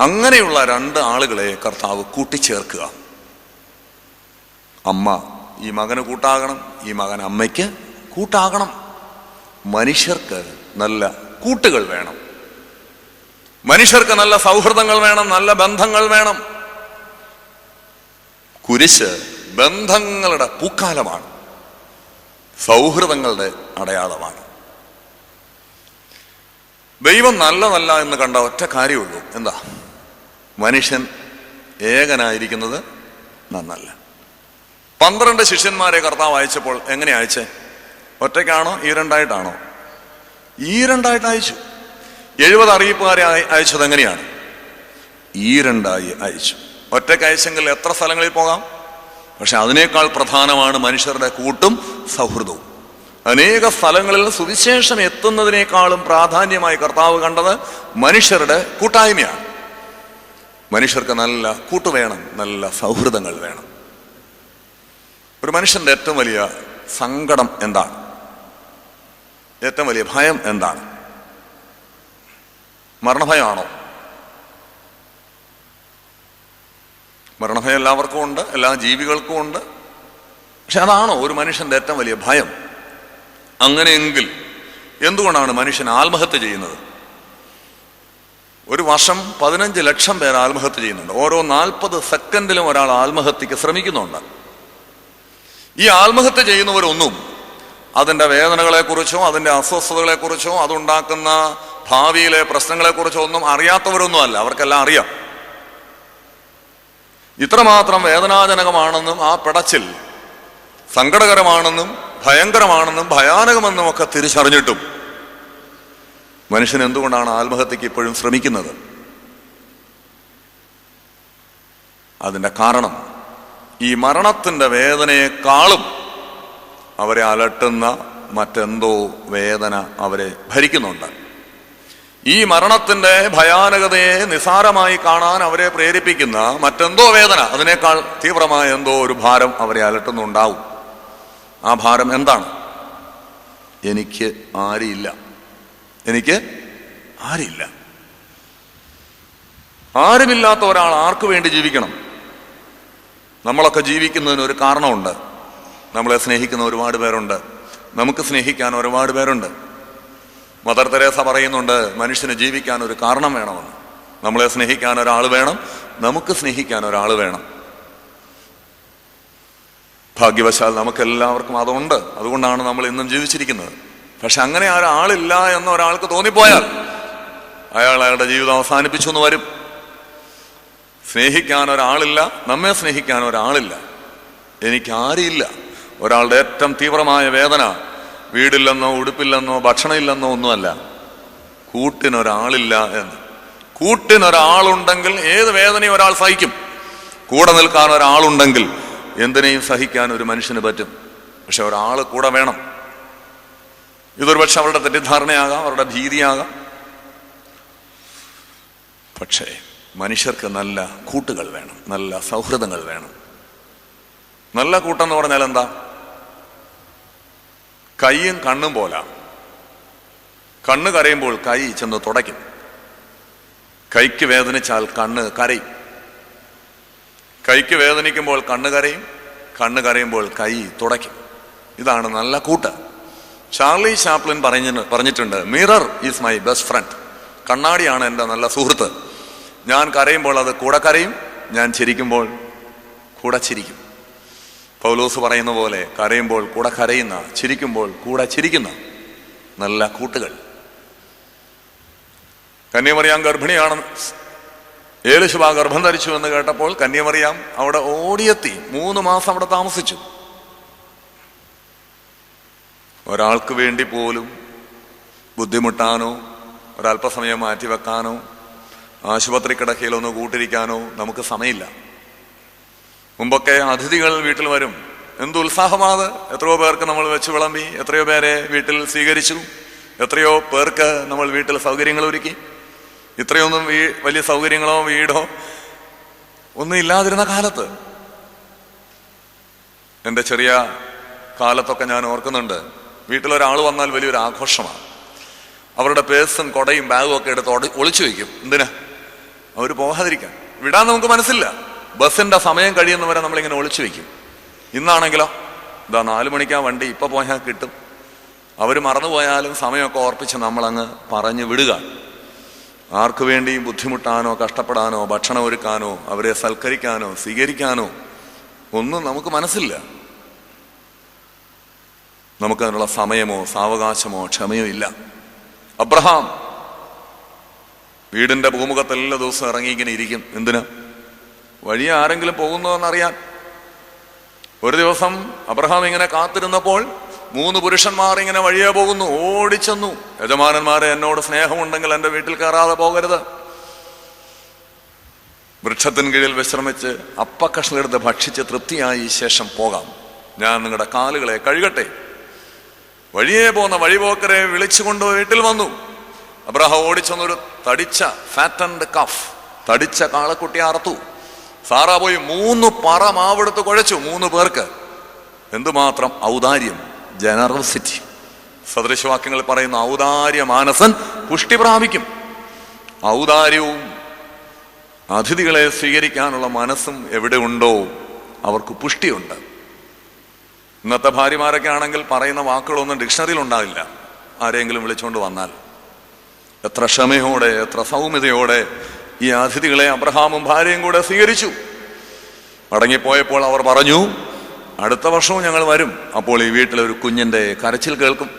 അങ്ങനെയുള്ള 2 ആളുകളെ കർത്താവ് കൂട്ടിച്ചേർക്കുക. അമ്മ ഈ മകന് കൂട്ടാകണം, ഈ മകൻ അമ്മയ്ക്ക് കൂട്ടാകണം. മനുഷ്യർക്ക് നല്ല കൂട്ടുകൾ വേണം. മനുഷ്യർക്ക് നല്ല സൗഹൃദങ്ങൾ വേണം, നല്ല ബന്ധങ്ങൾ വേണം. കുരിശ് ബന്ധങ്ങളുടെ പൂക്കാലമാണ്, സൗഹൃദങ്ങളുടെ അടയാളമാണ്. ദൈവം നല്ലതല്ല എന്ന് കണ്ട ഒറ്റ കാര്യമുള്ളൂ. എന്താ? മനുഷ്യൻ ഏകനായിരിക്കുന്നത് നന്നല്ല. 12 ശിഷ്യന്മാരെ കർത്താവ് അയച്ചപ്പോൾ എങ്ങനെ അയച്ചേ? ഒറ്റയ്ക്കാണോ? ഈ 2ആയിട്ടാണോ? ഈ 2ആയിട്ട് അയച്ചു. 70 അറിയിപ്പുകാരെ അയച്ചത് എങ്ങനെയാണ്? ഈ 2ആയി അയച്ചു. ഒറ്റയ്ക്ക് അയച്ചെങ്കിൽ എത്ര സ്ഥലങ്ങളിൽ പോകാം. പക്ഷെ അതിനേക്കാൾ പ്രധാനമാണ് മനുഷ്യരുടെ കൂട്ടും സൗഹൃദവും. അനേക സ്ഥലങ്ങളിൽ സുവിശേഷം എത്തുന്നതിനേക്കാളും പ്രാധാന്യമായി കർത്താവ് കണ്ടത് മനുഷ്യരുടെ കൂട്ടായ്മയാണ്. മനുഷ്യർക്ക് നല്ല കൂട്ട് വേണം, നല്ല സൗഹൃദങ്ങൾ വേണം. ഒരു മനുഷ്യന്റെ ഏറ്റവും വലിയ സങ്കടം എന്താണ്? ഏറ്റവും വലിയ ഭയം എന്താണ്? മരണഭയമാണോ? മരണഭയം എല്ലാവർക്കും ഉണ്ട്, എല്ലാ ജീവികൾക്കും ഉണ്ട്. പക്ഷെ അതാണോ ഒരു മനുഷ്യന്റെ ഏറ്റവും വലിയ ഭയം? അങ്ങനെയെങ്കിൽ എന്തുകൊണ്ടാണ് മനുഷ്യൻ ആത്മഹത്യ ചെയ്യുന്നത്? ഒരു വർഷം 15 ലക്ഷം പേർ ആത്മഹത്യ ചെയ്യുന്നുണ്ട്. ഓരോ 40 സെക്കൻഡിലും ഒരാൾ ആത്മഹത്യക്ക് ശ്രമിക്കുന്നുണ്ട്. ഈ ആത്മഹത്യ ചെയ്യുന്നവരൊന്നും അതിൻ്റെ വേദനകളെക്കുറിച്ചോ അതിൻ്റെ അസ്വസ്ഥതകളെക്കുറിച്ചോ അതുണ്ടാക്കുന്ന ഭാവിയിലെ പ്രശ്നങ്ങളെക്കുറിച്ചോ ഒന്നും അറിയാത്തവരൊന്നും അല്ല. അവർക്കെല്ലാം അറിയാം. ഇത്രമാത്രം വേദനാജനകമാണെന്നും ആ പിടച്ചിൽ സങ്കടകരമാണെന്നും ഭയങ്കരമാണെന്നും ഭയാനകമെന്നും ഒക്കെ തിരിച്ചറിഞ്ഞിട്ടും മനുഷ്യൻ എന്തുകൊണ്ടാണ് ആത്മഹത്യക്ക് ഇപ്പോഴും ശ്രമിക്കുന്നത്? അതിൻ്റെ കാരണം ഈ മരണത്തിൻ്റെ വേദനയെക്കാളും അവരെ അലട്ടുന്ന മറ്റെന്തോ വേദന അവരെ ഭരിക്കുന്നുണ്ട്. ഈ മരണത്തിൻ്റെ ഭയാനകതയെ നിസാരമായി കാണാൻ അവരെ പ്രേരിപ്പിക്കുന്ന മറ്റെന്തോ വേദന, അതിനേക്കാൾ തീവ്രമായ എന്തോ ഒരു ഭാരം അവരെ അലട്ടുന്നുണ്ടാവും. ആ ഭാരം എന്താണ്? എനിക്ക് ആരുമില്ല, എനിക്ക് ആരുമില്ല. ആരുമില്ലാത്ത ഒരാൾ ആർക്കു വേണ്ടി ജീവിക്കണം? നമ്മളൊക്കെ ജീവിക്കുന്നതിന് ഒരു കാരണമുണ്ട്. നമ്മളെ സ്നേഹിക്കുന്ന ഒരുപാട് പേരുണ്ട്, നമുക്ക് സ്നേഹിക്കാൻ ഒരുപാട് പേരുണ്ട്. മദർ തെരേസ പറയുന്നുണ്ട്, മനുഷ്യന് ജീവിക്കാൻ ഒരു കാരണം വേണമെന്ന്. നമ്മളെ സ്നേഹിക്കാൻ ഒരാൾ വേണം, നമുക്ക് സ്നേഹിക്കാൻ ഒരാൾ വേണം. ഭാഗ്യവശാൽ നമുക്കെല്ലാവർക്കും അതുണ്ട്. അതുകൊണ്ടാണ് നമ്മൾ ഇന്നും ജീവിച്ചിരിക്കുന്നത്. പക്ഷെ അങ്ങനെ ഒരാളില്ല എന്ന് ഒരാൾക്ക് തോന്നിപ്പോയാൽ അയാൾ അയാളുടെ ജീവിതം അവസാനിപ്പിച്ചു എന്ന് വരും. സ്നേഹിക്കാൻ ഒരാളില്ല, നമ്മെ സ്നേഹിക്കാൻ ഒരാളില്ല, എനിക്കാരില്ല. ഒരാളുടെ ഏറ്റവും തീവ്രമായ വേദന വീടില്ലെന്നോ ഉടുപ്പില്ലെന്നോ ഭക്ഷണമില്ലെന്നോ ഒന്നുമല്ല, കൂട്ടിനൊരാളില്ല എന്ന്. കൂട്ടിനൊരാളുണ്ടെങ്കിൽ ഏത് വേദനയും ഒരാൾ സഹിക്കും. കൂടെ നിൽക്കാൻ ഒരാളുണ്ടെങ്കിൽ എന്തിനേയും സഹിക്കാൻ ഒരു മനുഷ്യന് പറ്റും. പക്ഷെ ഒരാൾ കൂടെ വേണം. ഇതൊരു പക്ഷെ അവരുടെ തെറ്റിദ്ധാരണയാകാം, അവരുടെ ഭീതിയാകാം. പക്ഷേ മനുഷ്യർക്ക് നല്ല കൂട്ടുകൾ വേണം, നല്ല സൗഹൃദങ്ങൾ വേണം. നല്ല കൂട്ടെന്ന് പറഞ്ഞാൽ എന്താ? കൈയും കണ്ണും പോലാ. കണ്ണ് കരയുമ്പോൾ കൈ ചെന്ന് തുടയ്ക്കും. കൈക്ക് വേദനിച്ചാൽ കണ്ണ് കരയും. കൈക്ക് വേദനിക്കുമ്പോൾ കണ്ണ് കരയും, കണ്ണ് കരയുമ്പോൾ കൈ തുടയ്ക്കും. ഇതാണ് നല്ല കൂട്ട്. ചാർലി ചാപ്ലിൻ പറഞ്ഞിട്ടുണ്ട്, mirror is my best friend. കണ്ണാടിയാണ് എൻ്റെ നല്ല സുഹൃത്ത്. ഞാൻ കരയുമ്പോൾ അത് കൂടെ കരയും, ഞാൻ ചിരിക്കുമ്പോൾ കൂടെ ചിരിക്കും. പൗലോസ് പറയുന്ന പോലെ കരയുമ്പോൾ കൂടെ കരയുന്ന, ചിരിക്കുമ്പോൾ കൂടെ ചിരിക്കുന്ന നല്ല കൂട്ടുകൾ. കന്യാമറിയാം ഗർഭിണിയാണ്. ഏലിശബ ഗർഭം ധരിച്ചു എന്ന് കേട്ടപ്പോൾ കന്യാമറിയാം അവിടെ ഓടിയെത്തി. 3 മാസം അവിടെ താമസിച്ചു. ഒരാൾക്ക് വേണ്ടി പോലും ബുദ്ധിമുട്ടാനോ ഒരല്പസമയം മാറ്റിവെക്കാനോ ആശുപത്രി കിടക്കയിലൊന്ന് കൂട്ടിരിക്കാനോ നമുക്ക് സമയമില്ല. മുമ്പൊക്കെ അതിഥികൾ വീട്ടിൽ വരും, എന്ത് ഉത്സാഹമാത്! എത്രയോ പേർക്ക് നമ്മൾ വെച്ച് വിളമ്പി, എത്രയോ പേരെ വീട്ടിൽ സ്വീകരിച്ചു, എത്രയോ പേർക്ക് നമ്മൾ വീട്ടിൽ സൗകര്യങ്ങൾ ഒരുക്കി. ഇത്രയൊന്നും വലിയ സൗകര്യങ്ങളോ വീടോ ഒന്നും ഇല്ലാതിരുന്ന കാലത്ത്, എൻ്റെ ചെറിയ കാലത്തൊക്കെ ഞാൻ ഓർക്കുന്നുണ്ട്, വീട്ടിലൊരാൾ വന്നാൽ വലിയൊരു ആഘോഷമാണ്. അവരുടെ പേഴ്സും കൊടയും ബാഗും ഒക്കെ എടുത്ത് ഒളിച്ചു വയ്ക്കും. എന്തിനാ? അവർ പോകാതിരിക്കാൻ. വിടാൻ നമുക്ക് മനസ്സില്ല. ബസ്സിന്റെ സമയം കഴിയുന്നവരെ നമ്മളിങ്ങനെ ഒളിച്ചു വയ്ക്കും. ഇന്നാണെങ്കിലോ ഇതാ 4 മണിക്കാ വണ്ടി, ഇപ്പൊ പോയാൽ കിട്ടും. അവർ മറന്നുപോയാലും സമയമൊക്കെ ഓർപ്പിച്ച് നമ്മളങ്ങ് പറഞ്ഞു വിടുക. ആർക്കു വേണ്ടിയും ബുദ്ധിമുട്ടാനോ കഷ്ടപ്പെടാനോ ഭക്ഷണം ഒരുക്കാനോ അവരെ സൽക്കരിക്കാനോ സ്വീകരിക്കാനോ ഒന്നും നമുക്ക് മനസ്സില്ല. നമുക്കതിനുള്ള സമയമോ സാവകാശമോ ക്ഷമയോ ഇല്ല. അബ്രഹാം വീടിന്റെ പൂമുഖത്ത് എല്ലാ ദിവസവും ഇറങ്ങി ഇങ്ങനെ ഇരിക്കും. എന്തിനാ? വഴിയെ ആരെങ്കിലും പോകുന്നോ എന്നറിയാൻ. ഒരു ദിവസം അബ്രഹാം ഇങ്ങനെ കാത്തിരുന്നപ്പോൾ 3 പുരുഷന്മാർ ഇങ്ങനെ വഴിയെ പോകുന്നു. ഓടിച്ചെന്നു, യജമാനന്മാരെ, എന്നോട് സ്നേഹമുണ്ടെങ്കിൽ എൻ്റെ വീട്ടിൽ കയറാതെ പോകരുത്. വൃക്ഷത്തിന് കീഴിൽ വിശ്രമിച്ച് അപ്പക്കഷ്ണമെടുത്ത് ഭക്ഷിച്ച് തൃപ്തിയായി ശേഷം പോകാം. ഞാൻ നിങ്ങളുടെ കാലുകളെ കഴുകട്ടെ. വഴിയെ പോകുന്ന വഴിപോക്കരെ വിളിച്ചുകൊണ്ട് വീട്ടിൽ വന്നു. അബ്രഹാം ഓടിച്ചെന്നൊരു തടിച്ച ഫാറ്റൻഡ് കഫ്, തടിച്ച കാളക്കുട്ടി അറുത്തു. സാറാ പോയി 3 പറ മാവെടുത്ത് കുഴച്ചു 3 പേർക്ക്. എന്തുമാത്രം ഔദാര്യം, ജനറോസിറ്റി. സദൃശവാക്യങ്ങൾ പറയുന്ന ഔദാര്യ മാനസൻ പുഷ്ടി പ്രാപിക്കും. ഔദാര്യവും അതിഥികളെ സ്വീകരിക്കാനുള്ള മനസ്സും എവിടെ ഉണ്ടോ അവർക്ക് പുഷ്ടിയുണ്ട്. ഇന്നത്തെ ഭാര്യമാരൊക്കെ ആണെങ്കിൽ പറയുന്ന വാക്കുകളൊന്നും ഡിക്ഷണറിയിൽ ഉണ്ടാവില്ല. ആരെങ്കിലും വിളിച്ചുകൊണ്ട് വന്നാൽ എത്ര ക്ഷമയോടെ, എത്ര സൗമ്യതയോടെ ഈ അതിഥികളെ അബ്രഹാമും ഭാര്യയും കൂടെ സ്വീകരിച്ചു. മടങ്ങിപ്പോയപ്പോൾ അവർ പറഞ്ഞു, അടുത്ത വർഷവും ഞങ്ങൾ വരും. അപ്പോൾ ഈ വീട്ടിലൊരു കുഞ്ഞിൻ്റെ കരച്ചിൽ കേൾക്കും.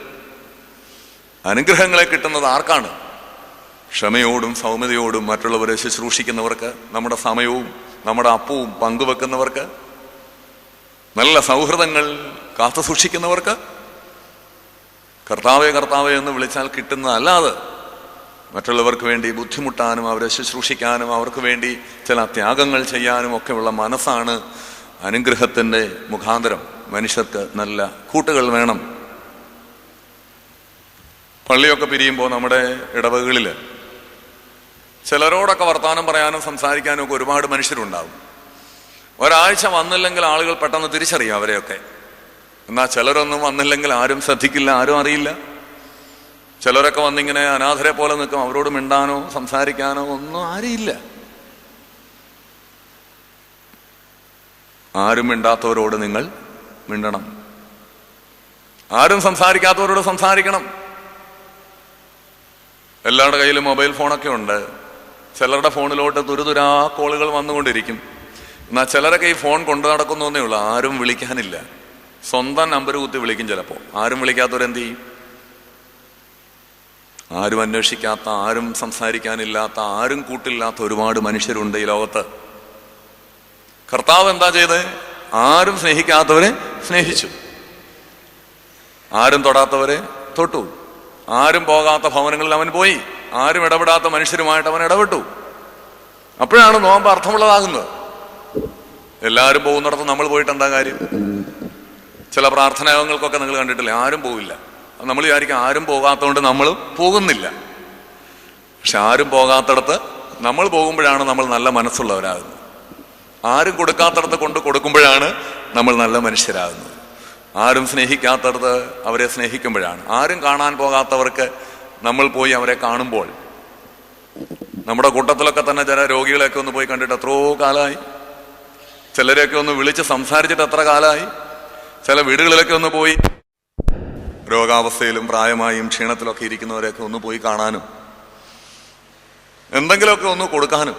അനുഗ്രഹങ്ങളെ കിട്ടുന്നത് ആർക്കാണ്? ക്ഷമയോടും സൗമ്യതയോടും മറ്റുള്ളവരെ ശുശ്രൂഷിക്കുന്നവർക്ക്, നമ്മുടെ സമയവും നമ്മുടെ അപ്പവും പങ്കുവെക്കുന്നവർക്ക്, നല്ല സൗഹൃദങ്ങൾ കാത്തു സൂക്ഷിക്കുന്നവർക്ക്. കർത്താവേ കർത്താവേ എന്ന് വിളിച്ചാൽ കിട്ടുന്നതല്ലാതെ മറ്റുള്ളവർക്ക് വേണ്ടി ബുദ്ധിമുട്ടാനും അവരെ ശുശ്രൂഷിക്കാനും അവർക്ക് വേണ്ടി ചില ത്യാഗങ്ങൾ ചെയ്യാനും ഒക്കെയുള്ള മനസ്സാണ് അനുഗ്രഹത്തിൻ്റെ മുഖാന്തരം. മനുഷ്യർക്ക് നല്ല കൂട്ടുകൾ വേണം. പള്ളിയൊക്കെ പിരിയുമ്പോൾ നമ്മുടെ ഇടവകളിൽ ചിലരോടൊക്കെ വർത്തമാനം പറയാനും സംസാരിക്കാനും ഒക്കെ ഒരുപാട് മനുഷ്യരുണ്ടാവും. ഒരാഴ്ച വന്നില്ലെങ്കിൽ ആളുകൾ പെട്ടെന്ന് തിരിച്ചറിയും അവരെയൊക്കെ. എന്നാൽ ചിലരൊന്നും വന്നില്ലെങ്കിൽ ആരും ശ്രദ്ധിക്കില്ല, ആരും അറിയില്ല. ചിലരൊക്കെ വന്നിങ്ങനെ അനാഥരെ പോലെ നിൽക്കും. അവരോട് മിണ്ടാനോ സംസാരിക്കാനോ ഒന്നും ആരുമില്ല. ആരും മിണ്ടാത്തവരോട് നിങ്ങൾ മിണ്ടണം. ആരും സംസാരിക്കാത്തവരോട് സംസാരിക്കണം. എല്ലാവരുടെ കയ്യിലും മൊബൈൽ ഫോണൊക്കെ ഉണ്ട്. ചിലരുടെ ഫോണിലോട്ട് തുരുതുരാ കോളുകൾ വന്നുകൊണ്ടിരിക്കും. എന്നാൽ ചിലരൊക്കെ ഈ ഫോൺ കൊണ്ടു നടക്കുന്നേ ഉള്ളൂ. ആരും വിളിക്കാനില്ല. സ്വന്തം നമ്പർ കുത്തി വിളിക്കും. ചിലപ്പോൾ ആരും വിളിക്കാത്തവരെന്ത് ചെയ്യും? ആരും അന്വേഷിക്കാത്ത, ആരും സംസാരിക്കാനില്ലാത്ത, ആരും കൂട്ടില്ലാത്ത ഒരുപാട് മനുഷ്യരുണ്ട് ഈ ലോകത്ത്. കർത്താവ് എന്താ ചെയ്തത്? ആരും സ്നേഹിക്കാത്തവരെ സ്നേഹിച്ചു, ആരും തൊടാത്തവരെ തൊട്ടു, ആരും പോകാത്ത ഭവനങ്ങളിൽ അവൻ പോയി, ആരും ഇടപെടാത്ത മനുഷ്യരുമായിട്ട് അവൻ ഇടപെട്ടു. അപ്പോഴാണ് നോമ്പ് അർത്ഥമുള്ളതാകുന്നത്. എല്ലാവരും പോകുന്നിടത്ത് നമ്മൾ പോയിട്ട് എന്താ കാര്യം? ചില പ്രാർത്ഥനായോഗങ്ങൾക്കൊക്കെ നിങ്ങൾ കണ്ടിട്ടില്ലേ? ആരും പോവില്ല. നമ്മൾ വിചാരിക്കും ആരും പോകാത്തതുകൊണ്ട് നമ്മൾ പോകുന്നില്ല. പക്ഷെ ആരും പോകാത്തടത്ത് നമ്മൾ പോകുമ്പോഴാണ് നമ്മൾ നല്ല മനസ്സുള്ളവരാകുന്നത്. ആരും കൊടുക്കാത്തടത്ത് കൊണ്ട് കൊടുക്കുമ്പോഴാണ് നമ്മൾ നല്ല മനുഷ്യരാകുന്നത്. ആരും സ്നേഹിക്കാത്തടത്ത് അവരെ സ്നേഹിക്കുമ്പോഴാണ്. ആരും കാണാൻ പോകാത്തവർക്ക് നമ്മൾ പോയി അവരെ കാണുമ്പോൾ. നമ്മുടെ കൂട്ടത്തിലൊക്കെ തന്നെ ചില രോഗികളെയൊക്കെ ഒന്ന് പോയി കണ്ടിട്ട് എത്രയോ കാലമായി. ചിലരെയൊക്കെ ഒന്ന് വിളിച്ച് സംസാരിച്ചിട്ട് എത്ര കാലമായി. ചില വീടുകളിലൊക്കെ ഒന്ന് പോയി രോഗാവസ്ഥയിലും പ്രായമായും ക്ഷീണത്തിലൊക്കെ ഇരിക്കുന്നവരെയൊക്കെ ഒന്ന് പോയി കാണാനും എന്തെങ്കിലുമൊക്കെ ഒന്ന് കൊടുക്കാനും.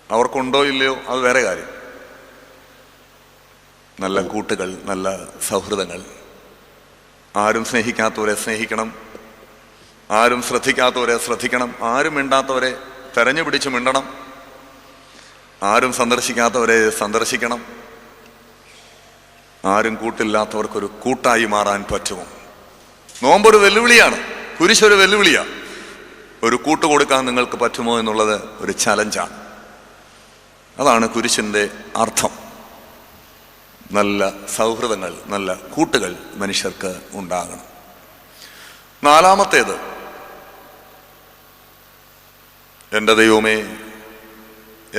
അവർക്കുണ്ടോ ഇല്ലയോ അത് വേറെ കാര്യം. നല്ല കൂട്ടുകൾ, നല്ല സൗഹൃദങ്ങൾ. ആരും സ്നേഹിക്കാത്തവരെ സ്നേഹിക്കണം, ആരും ശ്രദ്ധിക്കാത്തവരെ ശ്രദ്ധിക്കണം, ആരും മിണ്ടാത്തവരെ തെരഞ്ഞു പിടിച്ച് മിണ്ടണം, ആരും സന്ദർശിക്കാത്തവരെ സന്ദർശിക്കണം, ആരും കൂട്ടില്ലാത്തവർക്കൊരു കൂട്ടായി മാറാൻ പറ്റുമോ? നോമ്പൊരു വെല്ലുവിളിയാണ്, കുരിശൊരു വെല്ലുവിളിയാണ്. ഒരു കൂട്ട് കൊടുക്കാൻ നിങ്ങൾക്ക് പറ്റുമോ എന്നുള്ളത് ഒരു ചലഞ്ചാണ്. അതാണ് കുരിശിൻ്റെ അർത്ഥം. നല്ല സൗഹൃദങ്ങൾ, നല്ല കൂട്ടുകൾ മനുഷ്യർക്ക് ഉണ്ടാകണം. നാലാമത്തേത്, എൻ്റെ ദൈവമേ,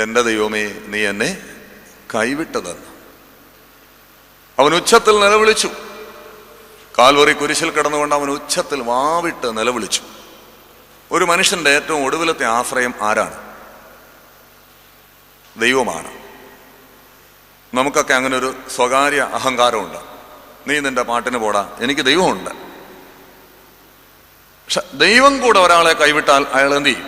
എൻ്റെ ദൈവമേ, നീ എന്നെ കൈവിട്ടതെന്ന് അവൻ ഉച്ചത്തിൽ നിലവിളിച്ചു. കാൽവറി കുരിശിൽ കിടന്നുകൊണ്ട് അവൻ ഉച്ചത്തിൽ വാവിട്ട് നിലവിളിച്ചു. ഒരു മനുഷ്യന്റെ ഏറ്റവും ഒടുവിലത്തെ ആശ്രയം ആരാണ്? ദൈവമാണ്. നമുക്കൊക്കെ അങ്ങനെ ഒരു സ്വകാര്യ അഹങ്കാരമുണ്ട്. നീ നിന്റെ പാട്ടിന് പോടാ, എനിക്ക് ദൈവമുണ്ട്. പക്ഷെ ദൈവം കൂടെ ഒരാളെ കൈവിട്ടാൽ അയാൾ എന്ത് ചെയ്യും?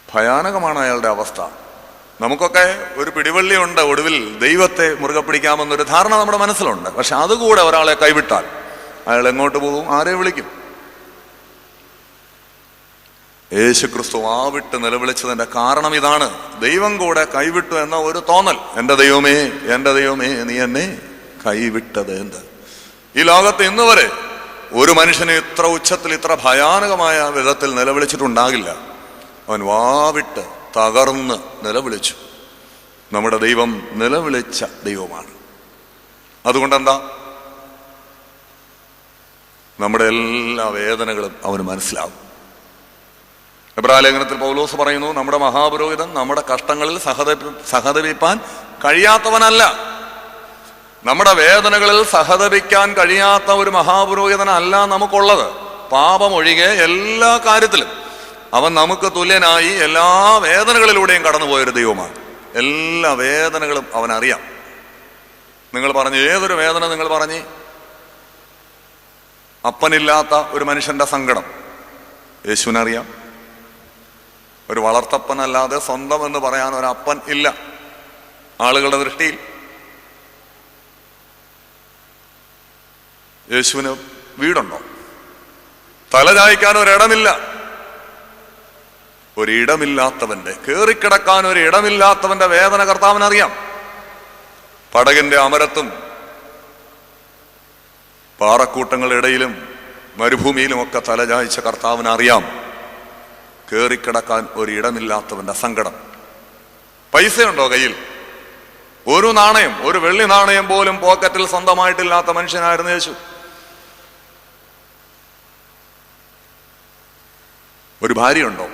ഭയാനകമാണ് അയാളുടെ അവസ്ഥ. നമുക്കൊക്കെ ഒരു പിടിവള്ളിയുണ്ട്, ഒടുവിൽ ദൈവത്തെ മുറുകെ പിടിക്കാമെന്നൊരു ധാരണ നമ്മുടെ മനസ്സിലുണ്ട്. പക്ഷെ അതുകൂടെ ഒരാളെ കൈവിട്ടാൽ അയാൾ എങ്ങോട്ട് പോകും? ആരെ വിളിക്കും? യേശുക്രിസ്തു വാവിട്ട് നിലവിളിച്ചതിന്റെ കാരണം ഇതാണ്. ദൈവം കൂടെ കൈവിട്ടു എന്ന ഒരു തോന്നൽ. എൻ്റെ ദൈവമേ, എൻ്റെ ദൈവമേ, നീ എന്നെ കൈവിട്ടത് എന്ത്? ഈ ലോകത്ത് ഇന്ന് വരെ ഒരു മനുഷ്യന് ഇത്ര ഉച്ചത്തിൽ, ഇത്ര ഭയാനകമായ വിധത്തിൽ നിലവിളിച്ചിട്ടുണ്ടാകില്ല. അവൻ വാവിട്ട് തകർന്ന് നിലവിളിച്ചു. നമ്മുടെ ദൈവം നിലവിളിച്ച ദൈവമാണ്. അതുകൊണ്ടെന്താ? നമ്മുടെ എല്ലാ വേദനകളും അവന് മനസ്സിലാവും. എബ്രായലേഖനത്തിൽ പൗലോസ് പറയുന്നു, നമ്മുടെ മഹാപുരോഹിതൻ നമ്മുടെ കഷ്ടങ്ങളിൽ സഹതപിപ്പാൻ കഴിയാത്തവനല്ല. നമ്മുടെ വേദനകളിൽ സഹതപിക്കാൻ കഴിയാത്ത ഒരു മഹാപുരോഹിതനല്ല നമുക്കുള്ളത്. പാപമൊഴികെ എല്ലാ കാര്യത്തിലും അവൻ നമുക്ക് തുല്യനായി എല്ലാ വേദനകളിലൂടെയും കടന്നുപോയൊരു ദൈവമാണ്. എല്ലാ വേദനകളും അവനറിയാം. നിങ്ങൾ പറഞ്ഞു, ഏതൊരു വേദന നിങ്ങൾ പറഞ്ഞ്? അപ്പനില്ലാത്ത ഒരു മനുഷ്യന്റെ സങ്കടം യേശുവിനറിയാം. ഒരു വളർത്തപ്പനല്ലാതെ സ്വന്തം എന്ന് പറയാൻ ഒരപ്പൻ ഇല്ല ആളുകളുടെ ദൃഷ്ടിയിൽ. യേശുവിന് വീടുണ്ടോ? തലചായ്ക്കാൻ ഒരിടമില്ല. ഒരിടമില്ലാത്തവന്റെ, കേറിക്കിടക്കാൻ ഒരിടമില്ലാത്തവന്റെ വേദന കർത്താവിനറിയാം. പടകിന്റെ അമരത്തും പാറക്കൂട്ടങ്ങളുടെ ഇടയിലും മരുഭൂമിയിലുമൊക്കെ തലചായ്ച്ച കർത്താവിനറിയാം കേറിക്കിടക്കാൻ ഒരിടമില്ലാത്തവന്റെ സങ്കടം. പൈസയുണ്ടോ കയ്യിൽ? ഒരു നാണയം, ഒരു വെള്ളി നാണയം പോലും പോക്കറ്റിൽ സ്വന്തമായിട്ടില്ലാത്ത മനുഷ്യനായിരുന്നു യേശു. ഒരു ഭാര്യയുണ്ടോ?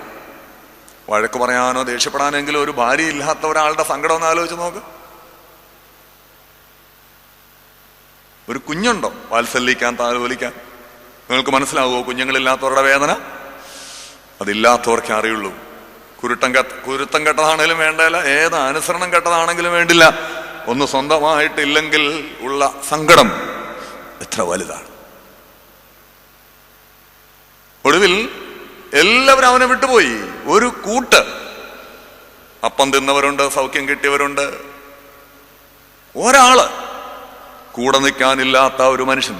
വഴക്ക് പറയാനോ ദേഷ്യപ്പെടാനെങ്കിലും ഒരു ഭാര്യ ഇല്ലാത്ത ഒരാളുടെ സങ്കടം ഒന്ന് ആലോചിച്ച് നോക്ക്. ഒരു കുഞ്ഞുണ്ടോ വാത്സല്യിക്കാൻ, താലോലിക്കാൻ? നിങ്ങൾക്ക് മനസ്സിലാവുമോ കുഞ്ഞുങ്ങളില്ലാത്തവരുടെ വേദന? അതില്ലാത്തവർക്കേ അറിയുള്ളൂ. കുരുത്തം കെട്ടതാണെങ്കിലും വേണ്ടല്ല, ഏത് അനുസരണം കെട്ടതാണെങ്കിലും വേണ്ടില്ല, ഒന്ന് സ്വന്തമായിട്ടില്ലെങ്കിൽ ഉള്ള സങ്കടം എത്ര വലുതാണ്. ഒടുവിൽ എല്ലാവരും അവനെ വിട്ടുപോയി. ഒരു കൂട്ട്, അപ്പം തിന്നവരുണ്ട്, സൗഖ്യം കിട്ടിയവരുണ്ട്, ഒരാള് കൂടെ നിൽക്കാനില്ലാത്ത ഒരു മനുഷ്യൻ,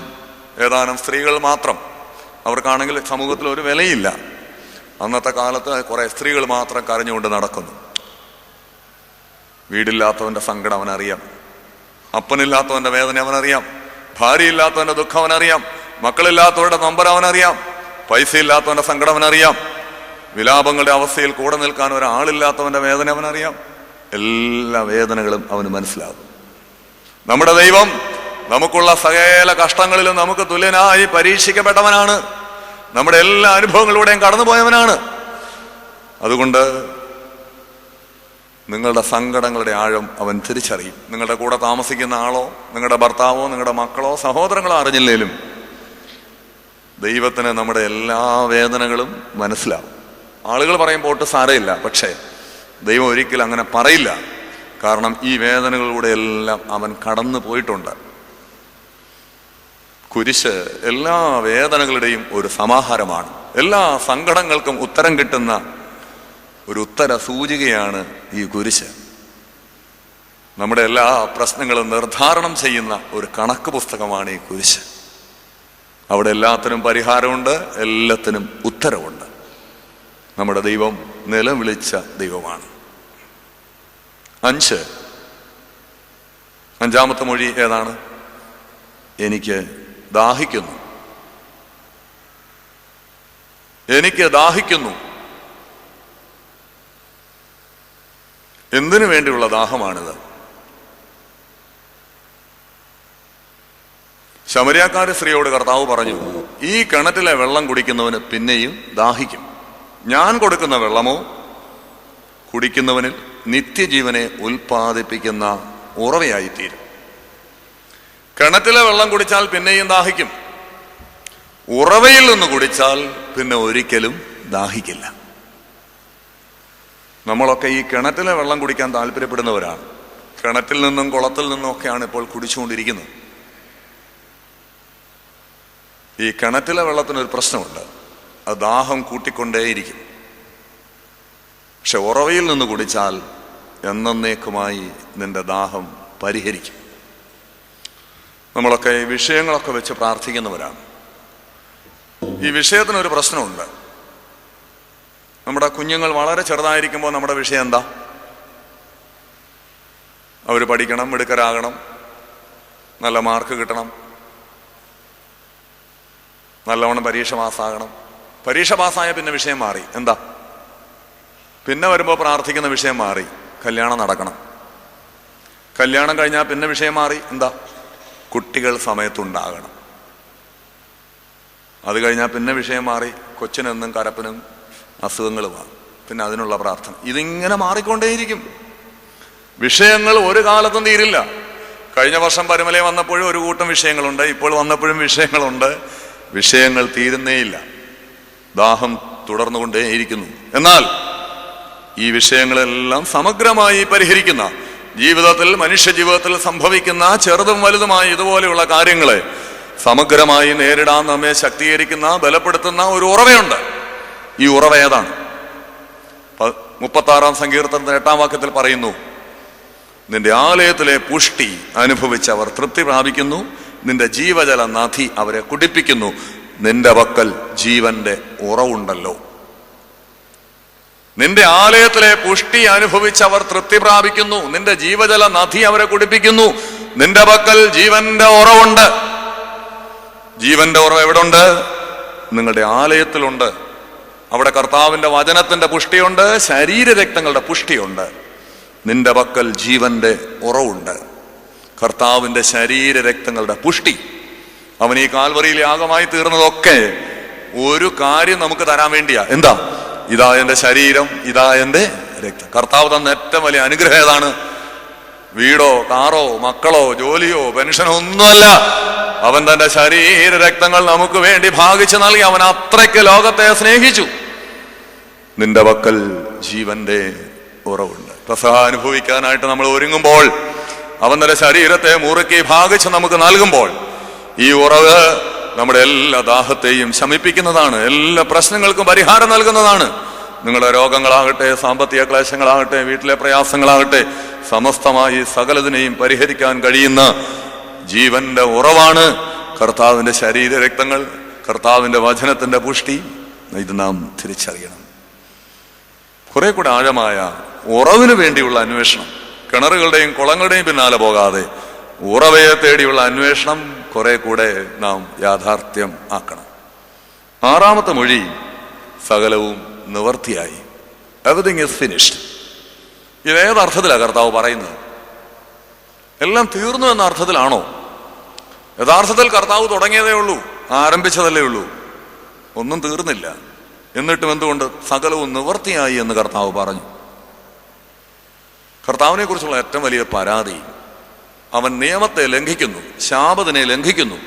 ഏതാനും സ്ത്രീകൾ മാത്രം. അവർക്കാണെങ്കിൽ സമൂഹത്തിൽ ഒരു വിലയില്ല. അന്നത്തെ കാലത്ത് കുറെ സ്ത്രീകൾ മാത്രം കരഞ്ഞുകൊണ്ട് നടക്കുന്നു. വീടില്ലാത്തവന്റെ സങ്കടം അവനറിയാം, അപ്പനില്ലാത്തവന്റെ വേദന അവനറിയാം, ഭാര്യയില്ലാത്തവന്റെ ദുഃഖം അവനറിയാം, മക്കളില്ലാത്തവരുടെ നൊമ്പരം അവനറിയാം, പൈസ ഇല്ലാത്തവന്റെ സങ്കടം അവനറിയാം, വിലാപങ്ങളുടെ അവസ്ഥയിൽ കൂടെ നിൽക്കാൻ ഒരാളില്ലാത്തവന്റെ വേദന അവനറിയാം. എല്ലാ വേദനകളും അവന് മനസ്സിലാകും. നമ്മുടെ ദൈവം നമുക്കുള്ള സകല കഷ്ടങ്ങളിലും നമുക്ക് തുല്യനായി പരീക്ഷിക്കപ്പെട്ടവനാണ്. നമ്മുടെ എല്ലാ അനുഭവങ്ങളിലൂടെയും കടന്നുപോയവനാണ്. അതുകൊണ്ട് നിങ്ങളുടെ സങ്കടങ്ങളുടെ ആഴം അവൻ തിരിച്ചറിയും. നിങ്ങളുടെ കൂടെ താമസിക്കുന്ന ആളോ, നിങ്ങളുടെ ഭർത്താവോ, നിങ്ങളുടെ മക്കളോ, സഹോദരങ്ങളോ അറിഞ്ഞില്ലേലും ദൈവത്തിന് നമ്മുടെ എല്ലാ വേദനകളും മനസ്സിലാവും. ആളുകൾ പറയുമ്പോൾ ഒട്ടും സാരമില്ല, പക്ഷേ ദൈവം ഒരിക്കലും അങ്ങനെ പറയില്ല. കാരണം ഈ വേദനകളിലൂടെ എല്ലാം അവൻ കടന്നു പോയിട്ടുണ്ട്. കുരിശ് എല്ലാ വേദനകളുടെയും ഒരു സമാഹാരമാണ്. എല്ലാ സങ്കടങ്ങൾക്കും ഉത്തരം കിട്ടുന്ന ഒരു ഉത്തര സൂചികയാണ് ഈ കുരിശ്. നമ്മുടെ എല്ലാ പ്രശ്നങ്ങളും നിർദ്ധാരണം ചെയ്യുന്ന ഒരു കണക്ക് പുസ്തകമാണ് ഈ കുരിശ്. അവിടെ എല്ലാത്തിനും പരിഹാരമുണ്ട്, എല്ലാത്തിനും ഉത്തരവുണ്ട്. നമ്മുടെ ദൈവം നിലവിളിച്ച ദൈവമാണ്. 5, 5ാമത്തെ മൊഴി ഏതാണ്? എനിക്ക് ദാഹിക്കുന്നു, എനിക്ക് ദാഹിക്കുന്നു. എന്തിനു വേണ്ടിയുള്ള ദാഹമാണിത്? ശമരിയാക്കാരി സ്ത്രീയോട് കർത്താവ് പറഞ്ഞു, ഈ കിണറ്റിലെ വെള്ളം കുടിക്കുന്നവന് പിന്നെയും ദാഹിക്കും. ഞാൻ കൊടുക്കുന്ന വെള്ളമോ കുടിക്കുന്നവനിൽ നിത്യജീവനെ ഉൽപ്പാദിപ്പിക്കുന്ന ഉറവയായിത്തീരും. കിണറ്റിലെ വെള്ളം കുടിച്ചാൽ പിന്നെയും ദാഹിക്കും. ഉറവയിൽ നിന്ന് കുടിച്ചാൽ പിന്നെ ഒരിക്കലും ദാഹിക്കില്ല. നമ്മളൊക്കെ ഈ കിണറ്റിലെ വെള്ളം കുടിക്കാൻ താല്പര്യപ്പെടുന്നവരാണ്. കിണറ്റിൽ നിന്നും കുളത്തിൽ നിന്നും ഒക്കെയാണ് ഇപ്പോൾ കുടിച്ചുകൊണ്ടിരിക്കുന്നത്. ഈ കിണറ്റിലെ വെള്ളത്തിനൊരു പ്രശ്നമുണ്ട്, അത് ദാഹം കൂട്ടിക്കൊണ്ടേയിരിക്കും. പക്ഷെ ഉറവയിൽ നിന്ന് കുടിച്ചാൽ എന്നേക്കുമായി നിന്റെ ദാഹം പരിഹരിക്കും. നമ്മളൊക്കെ ഈ വിഷയങ്ങളൊക്കെ വെച്ച് പ്രാർത്ഥിക്കുന്നവരാണ്. ഈ വിഷയത്തിനൊരു പ്രശ്നമുണ്ട്. നമ്മുടെ കുഞ്ഞുങ്ങൾ വളരെ ചെറുതായിരിക്കുമ്പോൾ നമ്മുടെ വിഷയം എന്താ? അവർ പഠിക്കണം, മിടുക്കരാകണം, നല്ല മാർക്ക് കിട്ടണം, നല്ലവണ്ണം പരീക്ഷ പാസ്സാകണം. പരീക്ഷ പാസ്സായ പിന്നെ വിഷയം മാറി. എന്താ? പിന്നെ വരുമ്പോൾ പ്രാർത്ഥിക്കുന്ന വിഷയം മാറി, കല്യാണം നടക്കണം. കല്യാണം കഴിഞ്ഞാൽ പിന്നെ വിഷയം മാറി. എന്താ? കുട്ടികൾ സമയത്തുണ്ടാകണം. അത് കഴിഞ്ഞാൽ പിന്നെ വിഷയം മാറി, കൊച്ചിനെന്നും കരപ്പനും അസുഖങ്ങളുമാണ്, പിന്നെ അതിനുള്ള പ്രാർത്ഥന. ഇതിങ്ങനെ മാറിക്കൊണ്ടേയിരിക്കും. വിഷയങ്ങൾ ഒരു കാലത്തും തീരില്ല. കഴിഞ്ഞ വർഷം പരുമലയിൽ വന്നപ്പോഴും ഒരു കൂട്ടം വിഷയങ്ങളുണ്ട്, ഇപ്പോൾ വന്നപ്പോഴും വിഷയങ്ങളുണ്ട്. വിഷയങ്ങൾ തീരുന്നേയില്ല. ദാഹം തുടർന്നുകൊണ്ടേയിരിക്കുന്നു. എന്നാൽ ഈ വിഷയങ്ങളെല്ലാം സമഗ്രമായി പരിഹരിക്കുന്ന, ജീവിതത്തിൽ, മനുഷ്യ ജീവിതത്തിൽ സംഭവിക്കുന്ന ചെറുതും വലുതുമായ ഇതുപോലെയുള്ള കാര്യങ്ങളെ സമഗ്രമായി നേരിടാൻ നമ്മെ ശക്തീകരിക്കുന്ന, ബലപ്പെടുത്തുന്ന ഒരു ഉറവയുണ്ട്. ഈ ഉറവ ഏതാണ്? 36-ാം സങ്കീർത്തനത്തിന്റെ 8-ാം വാക്യത്തിൽ പറയുന്നു, നിന്റെ ആലയത്തിലെ പുഷ്ടി അനുഭവിച്ചവർ തൃപ്തി പ്രാപിക്കുന്നു, നിന്റെ ജീവജല നദി അവരെ കുടിപ്പിക്കുന്നു, നിന്റെ പക്കൽ ജീവന്റെ ഉറവുണ്ടല്ലോ. നിന്റെ ആലയത്തിലെ പുഷ്ടി അനുഭവിച്ചവർ തൃപ്തി പ്രാപിക്കുന്നു, നിന്റെ ജീവജല നദി അവരെ കുടിപ്പിക്കുന്നു, നിന്റെ പക്കൽ ജീവന്റെ ഉറവുണ്ട്. ജീവന്റെ ഉറവ് എവിടെ ഉണ്ട്? നിങ്ങളുടെ ആലയത്തിലുണ്ട്. അവിടെ കർത്താവിന്റെ വചനത്തിന്റെ പുഷ്ടിയുണ്ട്, ശരീരരക്തങ്ങളുടെ പുഷ്ടിയുണ്ട്. നിന്റെ പക്കൽ ജീവന്റെ ഉറവുണ്ട്. കർത്താവിന്റെ ശരീരരക്തങ്ങളുടെ പുഷ്ടി. അവൻ ഈ കാൽവറിയിൽ യാഗമായി തീർന്നതൊക്കെ ഒരു കാര്യം നമുക്ക് തരാൻ വേണ്ടിയാ. എന്താ? ഇതാ എന്റെ ശരീരം, ഇതാ എന്റെ രക്തം. കർത്താവ് തന്ന ഏറ്റവും വലിയ അനുഗ്രഹം ഏതാണ്? വീടോ കാറോ മക്കളോ ജോലിയോ പെൻഷനോ ഒന്നുമല്ല. അവൻ തന്റെ ശരീരരക്തങ്ങൾ നമുക്ക് വേണ്ടി ഭാഗിച്ചു നൽകി. അവൻ അത്രയ്ക്ക് ലോകത്തെ സ്നേഹിച്ചു. നിന്റെ പക്കൽ ജീവന്റെ ഉറവുണ്ട്. പെസഹ അനുഭവിക്കാനായിട്ട് നമ്മൾ ഒരുങ്ങുമ്പോൾ, അവൻ തന്റെ ശരീരത്തെ മുറുക്കി ഭാഗിച്ച് നമുക്ക് നൽകുമ്പോൾ, ഈ ഉറവ് നമ്മുടെ എല്ലാ ദാഹത്തെയും ശമിപ്പിക്കുന്നതാണ്, എല്ലാ പ്രശ്നങ്ങൾക്കും പരിഹാരം നൽകുന്നതാണ്. നിങ്ങളുടെ രോഗങ്ങളാകട്ടെ, സാമ്പത്തിക ക്ലേശങ്ങളാകട്ടെ, വീട്ടിലെ പ്രയാസങ്ങളാകട്ടെ, സമസ്തമായി സകലതിനെയും പരിഹരിക്കാൻ കഴിയുന്ന ജീവന്റെ ഉറവാണ് കർത്താവിന്റെ ശരീരരക്തങ്ങൾ, കർത്താവിന്റെ വചനത്തിന്റെ പുഷ്ടി. ഇത് നാം തിരിച്ചറിയണം. കുറെ കൂടെ ആഴമായ ഉറവിന് വേണ്ടിയുള്ള അന്വേഷണം, കിണറുകളുടെയും കുളങ്ങളുടെയും പിന്നാലെ പോകാതെ ഉറവയെ തേടിയുള്ള അന്വേഷണം കുറെ കൂടെ നാം യാഥാർത്ഥ്യം ആക്കണം. 6-ാമത്തെ മൊഴി, സകലവും നിവർത്തിയായി. Everything is finished. ഇതേതർത്ഥത്തിലാണ് കർത്താവ് പറയുന്നത്? എല്ലാം തീർന്നു എന്ന അർത്ഥത്തിലാണോ? യഥാർത്ഥത്തിൽ കർത്താവ് തുടങ്ങിയതേ ഉള്ളൂ, ആരംഭിച്ചതല്ലേ ഉള്ളൂ. ഒന്നും തീർന്നില്ല. എന്നിട്ടും എന്തുകൊണ്ട് സകലവും നിവർത്തിയായി എന്ന് കർത്താവ് പറഞ്ഞു? കർത്താവിനെ കുറിച്ചുള്ള ഏറ്റവും വലിയ പരാതി, അവൻ നിയമത്തെ ലംഘിക്കുന്നു, ശാബത്തിനെ ലംഘിക്കുന്നു.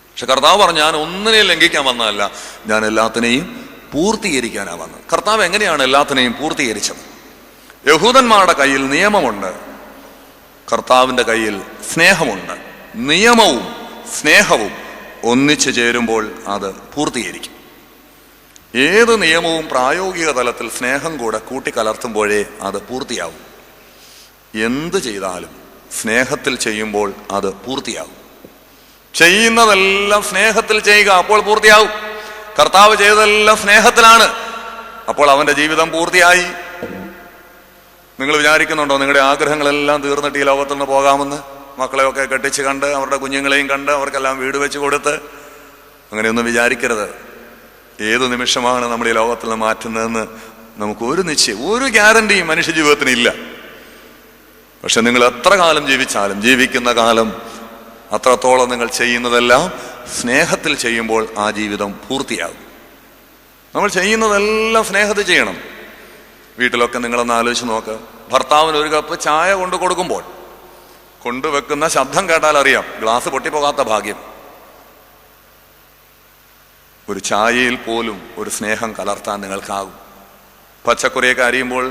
പക്ഷെ കർത്താവ് പറഞ്ഞു, ഞാൻ ഒന്നിനെയും ലംഘിക്കാൻ വന്നതല്ല, ഞാൻ എല്ലാത്തിനെയും പൂർത്തീകരിക്കാനാ വന്നത്. കർത്താവ് എങ്ങനെയാണ് എല്ലാത്തിനെയും പൂർത്തീകരിച്ചത്? യഹൂദന്മാരുടെ കയ്യിൽ നിയമമുണ്ട്, കർത്താവിന്റെ കയ്യിൽ സ്നേഹമുണ്ട്. നിയമവും സ്നേഹവും ഒന്നിച്ചു ചേരുമ്പോൾ അത് പൂർത്തീകരിക്കും. ഏത് നിയമവും പ്രായോഗിക തലത്തിൽ സ്നേഹം കൂടെ കൂട്ടിക്കലർത്തുമ്പോഴേ അത് പൂർത്തിയാവും. എന്ത് ചെയ്താലും സ്നേഹത്തിൽ ചെയ്യുമ്പോൾ അത് പൂർത്തിയാവും. ചെയ്യുന്നതെല്ലാം സ്നേഹത്തിൽ ചെയ്യുക, അപ്പോൾ പൂർത്തിയാവും. കർത്താവ് ചെയ്തതെല്ലാം സ്നേഹത്തിലാണ്, അപ്പോൾ അവന്റെ ജീവിതം പൂർത്തിയായി. നിങ്ങൾ വിചാരിക്കുന്നുണ്ടോ നിങ്ങളുടെ ആഗ്രഹങ്ങളെല്ലാം തീർന്നിട്ട് ഈ ലോകത്തിൽ നിന്ന് പോകാമെന്ന്? മക്കളെയൊക്കെ കെട്ടിച്ച് കണ്ട്, അവരുടെ കുഞ്ഞുങ്ങളെയും കണ്ട്, അവർക്കെല്ലാം വീട് വെച്ച് കൊടുത്ത്? അങ്ങനെയൊന്നും വിചാരിക്കരുത്. ഏതു നിമിഷമാണ് നമ്മൾ ഈ ലോകത്തിൽ നിന്ന് മാറ്റുന്നതെന്ന് നമുക്ക് ഒരു നിശ്ചയം, ഒരു ഗ്യാരണ്ടിയും മനുഷ്യ ജീവിതത്തിന് ഇല്ല. പക്ഷെ നിങ്ങൾ എത്ര കാലം ജീവിച്ചാലും, ജീവിക്കുന്ന കാലം അത്രത്തോളം നിങ്ങൾ ചെയ്യുന്നതെല്ലാം സ്നേഹത്തിൽ ചെയ്യുമ്പോൾ ആ ജീവിതം പൂർത്തിയാകും. നമ്മൾ ചെയ്യുന്നതെല്ലാം സ്നേഹത്തിൽ ചെയ്യണം. വീട്ടിലൊക്കെ നിങ്ങളൊന്ന് ആലോചിച്ച് നോക്ക്. ഭർത്താവിന് ഒരു കപ്പ് ചായ കൊണ്ട് കൊടുക്കുമ്പോൾ കൊണ്ടുവെക്കുന്ന ശബ്ദം കേട്ടാൽ അറിയാം ഗ്ലാസ് പൊട്ടിപ്പോകാത്ത ഭാഗ്യം. ഒരു ചായയിൽ പോലും ഒരു സ്നേഹം കലർത്താൻ നിങ്ങൾക്കാകും. പച്ചക്കറിയൊക്കെ അരിയുമ്പോൾ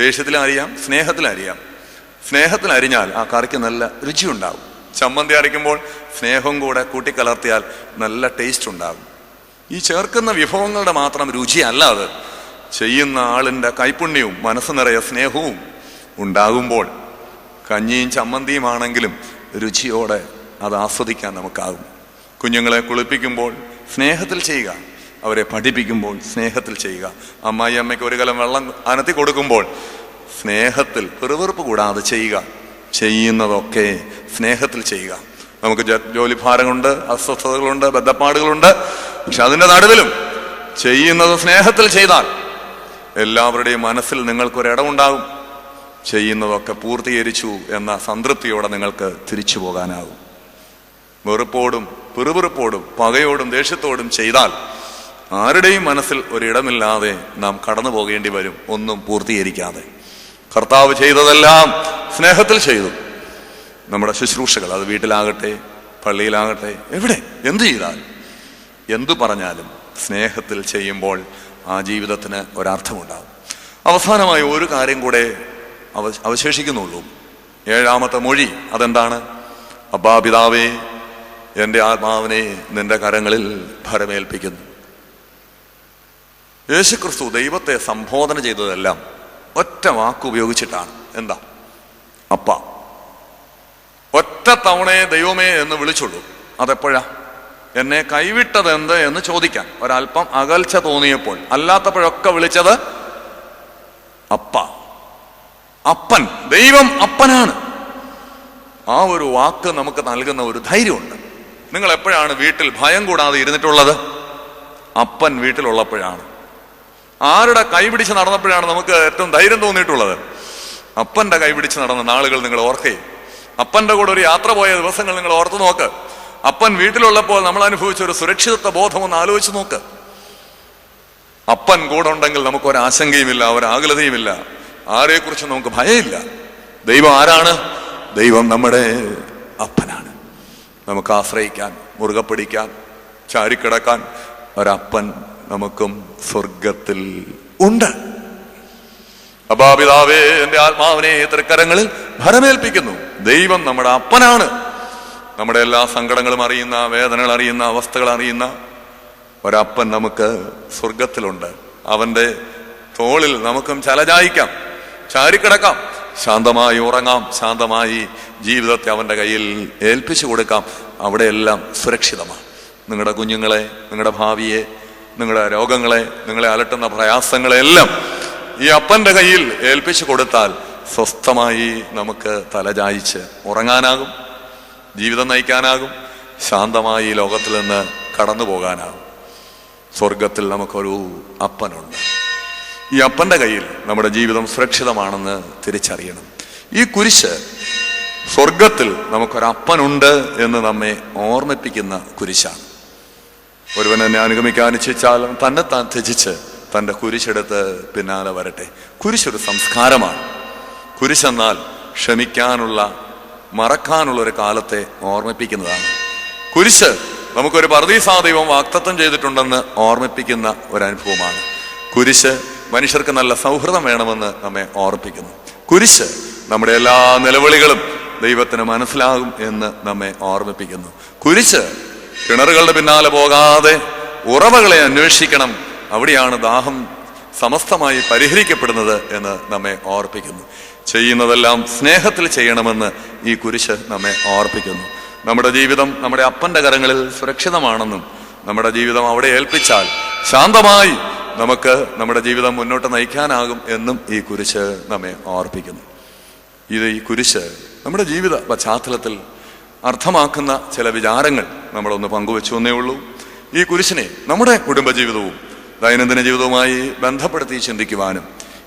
ദേഷ്യത്തിലും അറിയാം, സ്നേഹത്തിലും അറിയാം. സ്നേഹത്തിൽ അരിഞ്ഞാൽ ആ കറിക്ക് നല്ല രുചിയുണ്ടാകും. ചമ്മന്തി അരയ്ക്കുമ്പോൾ സ്നേഹം കൂടെ കൂട്ടിക്കലർത്തിയാൽ നല്ല ടേസ്റ്റ് ഉണ്ടാകും. ഈ ചേർക്കുന്ന വിഭവങ്ങളുടെ മാത്രം രുചി അല്ലാതെ ചെയ്യുന്ന ആളിൻ്റെ കൈപുണ്യവും മനസ്സ് നിറയെ സ്നേഹവും ഉണ്ടാകുമ്പോൾ കഞ്ഞിയും ചമ്മന്തിയുമാണെങ്കിലും രുചിയോടെ അത് ആസ്വദിക്കാൻ നമുക്കാകും. കുഞ്ഞുങ്ങളെ കുളിപ്പിക്കുമ്പോൾ സ്നേഹത്തിൽ ചെയ്യുക, അവരെ പഠിപ്പിക്കുമ്പോൾ സ്നേഹത്തിൽ ചെയ്യുക. അമ്മായി അമ്മയ്ക്ക് ഒരു കലം വെള്ളം അനത്തി കൊടുക്കുമ്പോൾ സ്നേഹത്തിൽ പെറുവെറുപ്പ് കൂടാതെ ചെയ്യുക. ചെയ്യുന്നതൊക്കെ സ്നേഹത്തിൽ ചെയ്യുക. നമുക്ക് ജോലിഭാരങ്ങളുണ്ട്, അസ്വസ്ഥതകളുണ്ട്, ബദ്ധപ്പാടുകളുണ്ട്. പക്ഷെ അതിൻ്റെ നടുവിലും ചെയ്യുന്നത് സ്നേഹത്തിൽ ചെയ്താൽ എല്ലാവരുടെയും മനസ്സിൽ നിങ്ങൾക്കൊരിടമുണ്ടാകും. ചെയ്യുന്നതൊക്കെ പൂർത്തീകരിച്ചു എന്ന സംതൃപ്തിയോടെ നിങ്ങൾക്ക് തിരിച്ചു പോകാനാകും. വെറുപ്പോടും പിറുപിറുപ്പോടും പകയോടും ദേഷ്യത്തോടും ചെയ്താൽ ആരുടെയും മനസ്സിൽ ഒരിടമില്ലാതെ നാം കടന്നു പോകേണ്ടി വരും, ഒന്നും പൂർത്തീകരിക്കാതെ. കർത്താവ് ചെയ്തതെല്ലാം സ്നേഹത്തിൽ ചെയ്തു. നമ്മുടെ ശുശ്രൂഷകൾ, അത് വീട്ടിലാകട്ടെ പള്ളിയിലാകട്ടെ എവിടെ എന്ത് ചെയ്താലും എന്തു പറഞ്ഞാലും സ്നേഹത്തിൽ ചെയ്യുമ്പോൾ ആ ജീവിതത്തിന് ഒരർത്ഥമുണ്ടാകും. അവസാനമായി ഒരു കാര്യം കൂടെ അവശേഷിക്കുന്നുള്ളൂ, 7ാമത്തെ മൊഴി. അതെന്താണ്? അബ്ബാ പിതാവേ, എൻ്റെ ആത്മാവിനെ നിന്റെ കരങ്ങളിൽ ഭരമേൽപ്പിക്കുന്നു. യേശുക്രിസ്തു ദൈവത്തെ സംബോധന ചെയ്തതെല്ലാം ഒറ്റ വാക്ക് ഉപയോഗിച്ചിട്ടാണ്. എന്താ? അപ്പ. ഒറ്റ തവണയെ ദൈവമേ എന്ന് വിളിച്ചുള്ളൂ. അതെപ്പോഴാ? എന്നെ കൈവിട്ടതെന്ത് എന്ന് ചോദിക്കാൻ ഒരല്പം അകൽച്ച തോന്നിയപ്പോൾ. അല്ലാത്തപ്പോഴൊക്കെ വിളിച്ചത് അപ്പ. അപ്പൻ, ദൈവം അപ്പനാണ്. ആ ഒരു വാക്ക് നമുക്ക് നൽകുന്ന ഒരു ധൈര്യമുണ്ട്. നിങ്ങൾ എപ്പോഴാണ് വീട്ടിൽ ഭയം കൂടാതെ ഇരുന്നിട്ടുള്ളത്? അപ്പൻ വീട്ടിലുള്ളപ്പോഴാണ്. ആരുടെ കൈപിടിച്ച് നടന്നപ്പോഴാണ് നമുക്ക് ഏറ്റവും ധൈര്യം തോന്നിയിട്ടുള്ളത്? അപ്പന്റെ കൈപിടിച്ച് നടന്ന നാളുകൾ നിങ്ങൾ ഓർക്കേ. അപ്പന്റെ കൂടെ ഒരു യാത്ര പോയ ദിവസങ്ങൾ നിങ്ങൾ ഓർത്തു നോക്ക്. അപ്പൻ വീട്ടിലുള്ളപ്പോൾ നമ്മൾ അനുഭവിച്ച ഒരു സുരക്ഷിതത്വ ബോധം ഒന്ന് ആലോചിച്ച് നോക്ക്. അപ്പൻ കൂടെ ഉണ്ടെങ്കിൽ നമുക്കൊരാശങ്കയുമില്ല, ഒരാകുലതയുമില്ല, ആരെക്കുറിച്ച് നമുക്ക് ഭയമില്ല. ദൈവം ആരാണ്? ദൈവം നമ്മുടെ അപ്പനാണ്. നമുക്ക് ആശ്രയിക്കാൻ, മുറുകെ പിടിക്കാൻ, ചാരിക്കിടക്കാൻ ഒരപ്പൻ നമുക്കും സ്വർഗത്തിൽ ഉണ്ട്. അബ്ബാ പിതാവേ, എൻ്റെ ആത്മാവിനെ തൃക്കരങ്ങളിൽ ഭരമേൽപ്പിക്കുന്നു. ദൈവം നമ്മുടെ അപ്പനാണ്. നമ്മുടെ എല്ലാ സങ്കടങ്ങളും അറിയുന്ന, വേദനകൾ അറിയുന്ന, അവസ്ഥകൾ അറിയുന്ന ഒരപ്പൻ നമുക്ക് സ്വർഗത്തിലുണ്ട്. അവന്റെ തോളിൽ നമുക്കും ചലചായിക്കാം, ചാരിക്കിടക്കാം, ശാന്തമായി ഉറങ്ങാം, ശാന്തമായി ജീവിതത്തെ അവന്റെ കയ്യിൽ ഏൽപ്പിച്ചു കൊടുക്കാം. അവിടെയെല്ലാം സുരക്ഷിതമാണ്. നിങ്ങളുടെ കുഞ്ഞുങ്ങളെ, നിങ്ങളുടെ ഭാവിയെ, നിങ്ങളുടെ രോഗങ്ങളെ, നിങ്ങളെ അലട്ടുന്ന പ്രയാസങ്ങളെല്ലാം ഈ അപ്പന്റെ കയ്യിൽ ഏൽപ്പിച്ചു കൊടുത്താൽ സ്വസ്ഥമായി നമുക്ക് തലചായിച്ച് ഉറങ്ങാനാകും, ജീവിതം നയിക്കാനാകും, ശാന്തമായി ഈ ലോകത്തിൽ നിന്ന് കടന്നു പോകാനാകും. സ്വർഗത്തിൽ നമുക്കൊരു അപ്പനുണ്ട്. ഈ അപ്പന്റെ കയ്യിൽ നമ്മുടെ ജീവിതം സുരക്ഷിതമാണെന്ന് തിരിച്ചറിയണം. ഈ കുരിശ് സ്വർഗത്തിൽ നമുക്കൊരപ്പനുണ്ട് എന്ന് നമ്മെ ഓർമ്മിപ്പിക്കുന്ന കുരിശാണ്. ഒരുവൻ എന്നെ അനുഗമിക്കാൻ ഇച്ഛിച്ചാലും തന്നെത്താൻ ത്യജിച്ച് തൻ്റെ കുരിശെടുത്ത് പിന്നാലെ വരട്ടെ. കുരിശൊരു സംസ്കാരമാണ്. കുരിശെന്നാൽ ക്ഷമിക്കാനുള്ള, മറക്കാനുള്ള ഒരു കാലത്തെ ഓർമ്മിപ്പിക്കുന്നതാണ്. കുരിശ് നമുക്കൊരു പർദീസാ ദൈവം വാഗ്ദത്തം ചെയ്തിട്ടുണ്ടെന്ന് ഓർമ്മിപ്പിക്കുന്ന ഒരനുഭവമാണ്. കുരിശ് മനുഷ്യർക്ക് നല്ല സൗഹൃദം വേണമെന്ന് നമ്മെ ഓർമ്മിപ്പിക്കുന്നു. കുരിശ് നമ്മുടെ എല്ലാ നിലവിളികളും ദൈവത്തിന് മനസ്സിലാകും എന്ന് നമ്മെ ഓർമ്മിപ്പിക്കുന്നു. കുരിശ് കിണറുകളുടെ പിന്നാലെ പോകാതെ ഉറവകളെ അന്വേഷിക്കണം, അവിടെയാണ് ദാഹം സമസ്തമായി പരിഹരിക്കപ്പെടുന്നത് എന്ന് നമ്മെ ഓർപ്പിക്കുന്നു. ചെയ്യുന്നതെല്ലാം സ്നേഹത്തിൽ ചെയ്യണമെന്ന് ഈ കുരിശ് നമ്മെ ഓർപ്പിക്കുന്നു. നമ്മുടെ ജീവിതം നമ്മുടെ അപ്പന്റെ കരങ്ങളിൽ സുരക്ഷിതമാണെന്നും നമ്മുടെ ജീവിതം അവിടെ ഏൽപ്പിച്ചാൽ ശാന്തമായി നമുക്ക് നമ്മുടെ ജീവിതം മുന്നോട്ട് നയിക്കാനാകും എന്നും ഈ കുരിശ് നമ്മെ ഓർപ്പിക്കുന്നു. ഈ കുരിശ് നമ്മുടെ ജീവിത പശ്ചാത്തലത്തിൽ അർത്ഥമാക്കുന്ന ചില വിചാരങ്ങൾ നമ്മളൊന്ന് പങ്കുവെച്ചു എന്നേ ഉള്ളൂ. ഈ കുരിശിനെ നമ്മുടെ കുടുംബജീവിതവും ദൈനംദിന ജീവിതവുമായി ബന്ധപ്പെടുത്തി ചിന്തിക്കുവാനും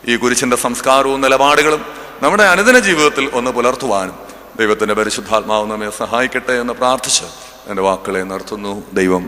ഈ കുരിശിന്റെ സംസ്കാരവും നിലപാടുകളും നമ്മുടെ അനുദിന ജീവിതത്തിൽ ഒന്ന് പുലർത്തുവാനും ദൈവത്തിന്റെ പരിശുദ്ധാത്മാവ് നമ്മെ സഹായിക്കട്ടെ എന്ന് പ്രാർത്ഥിച്ച് എൻ്റെ വാക്കുകളെ നിർത്തുന്നു. ദൈവം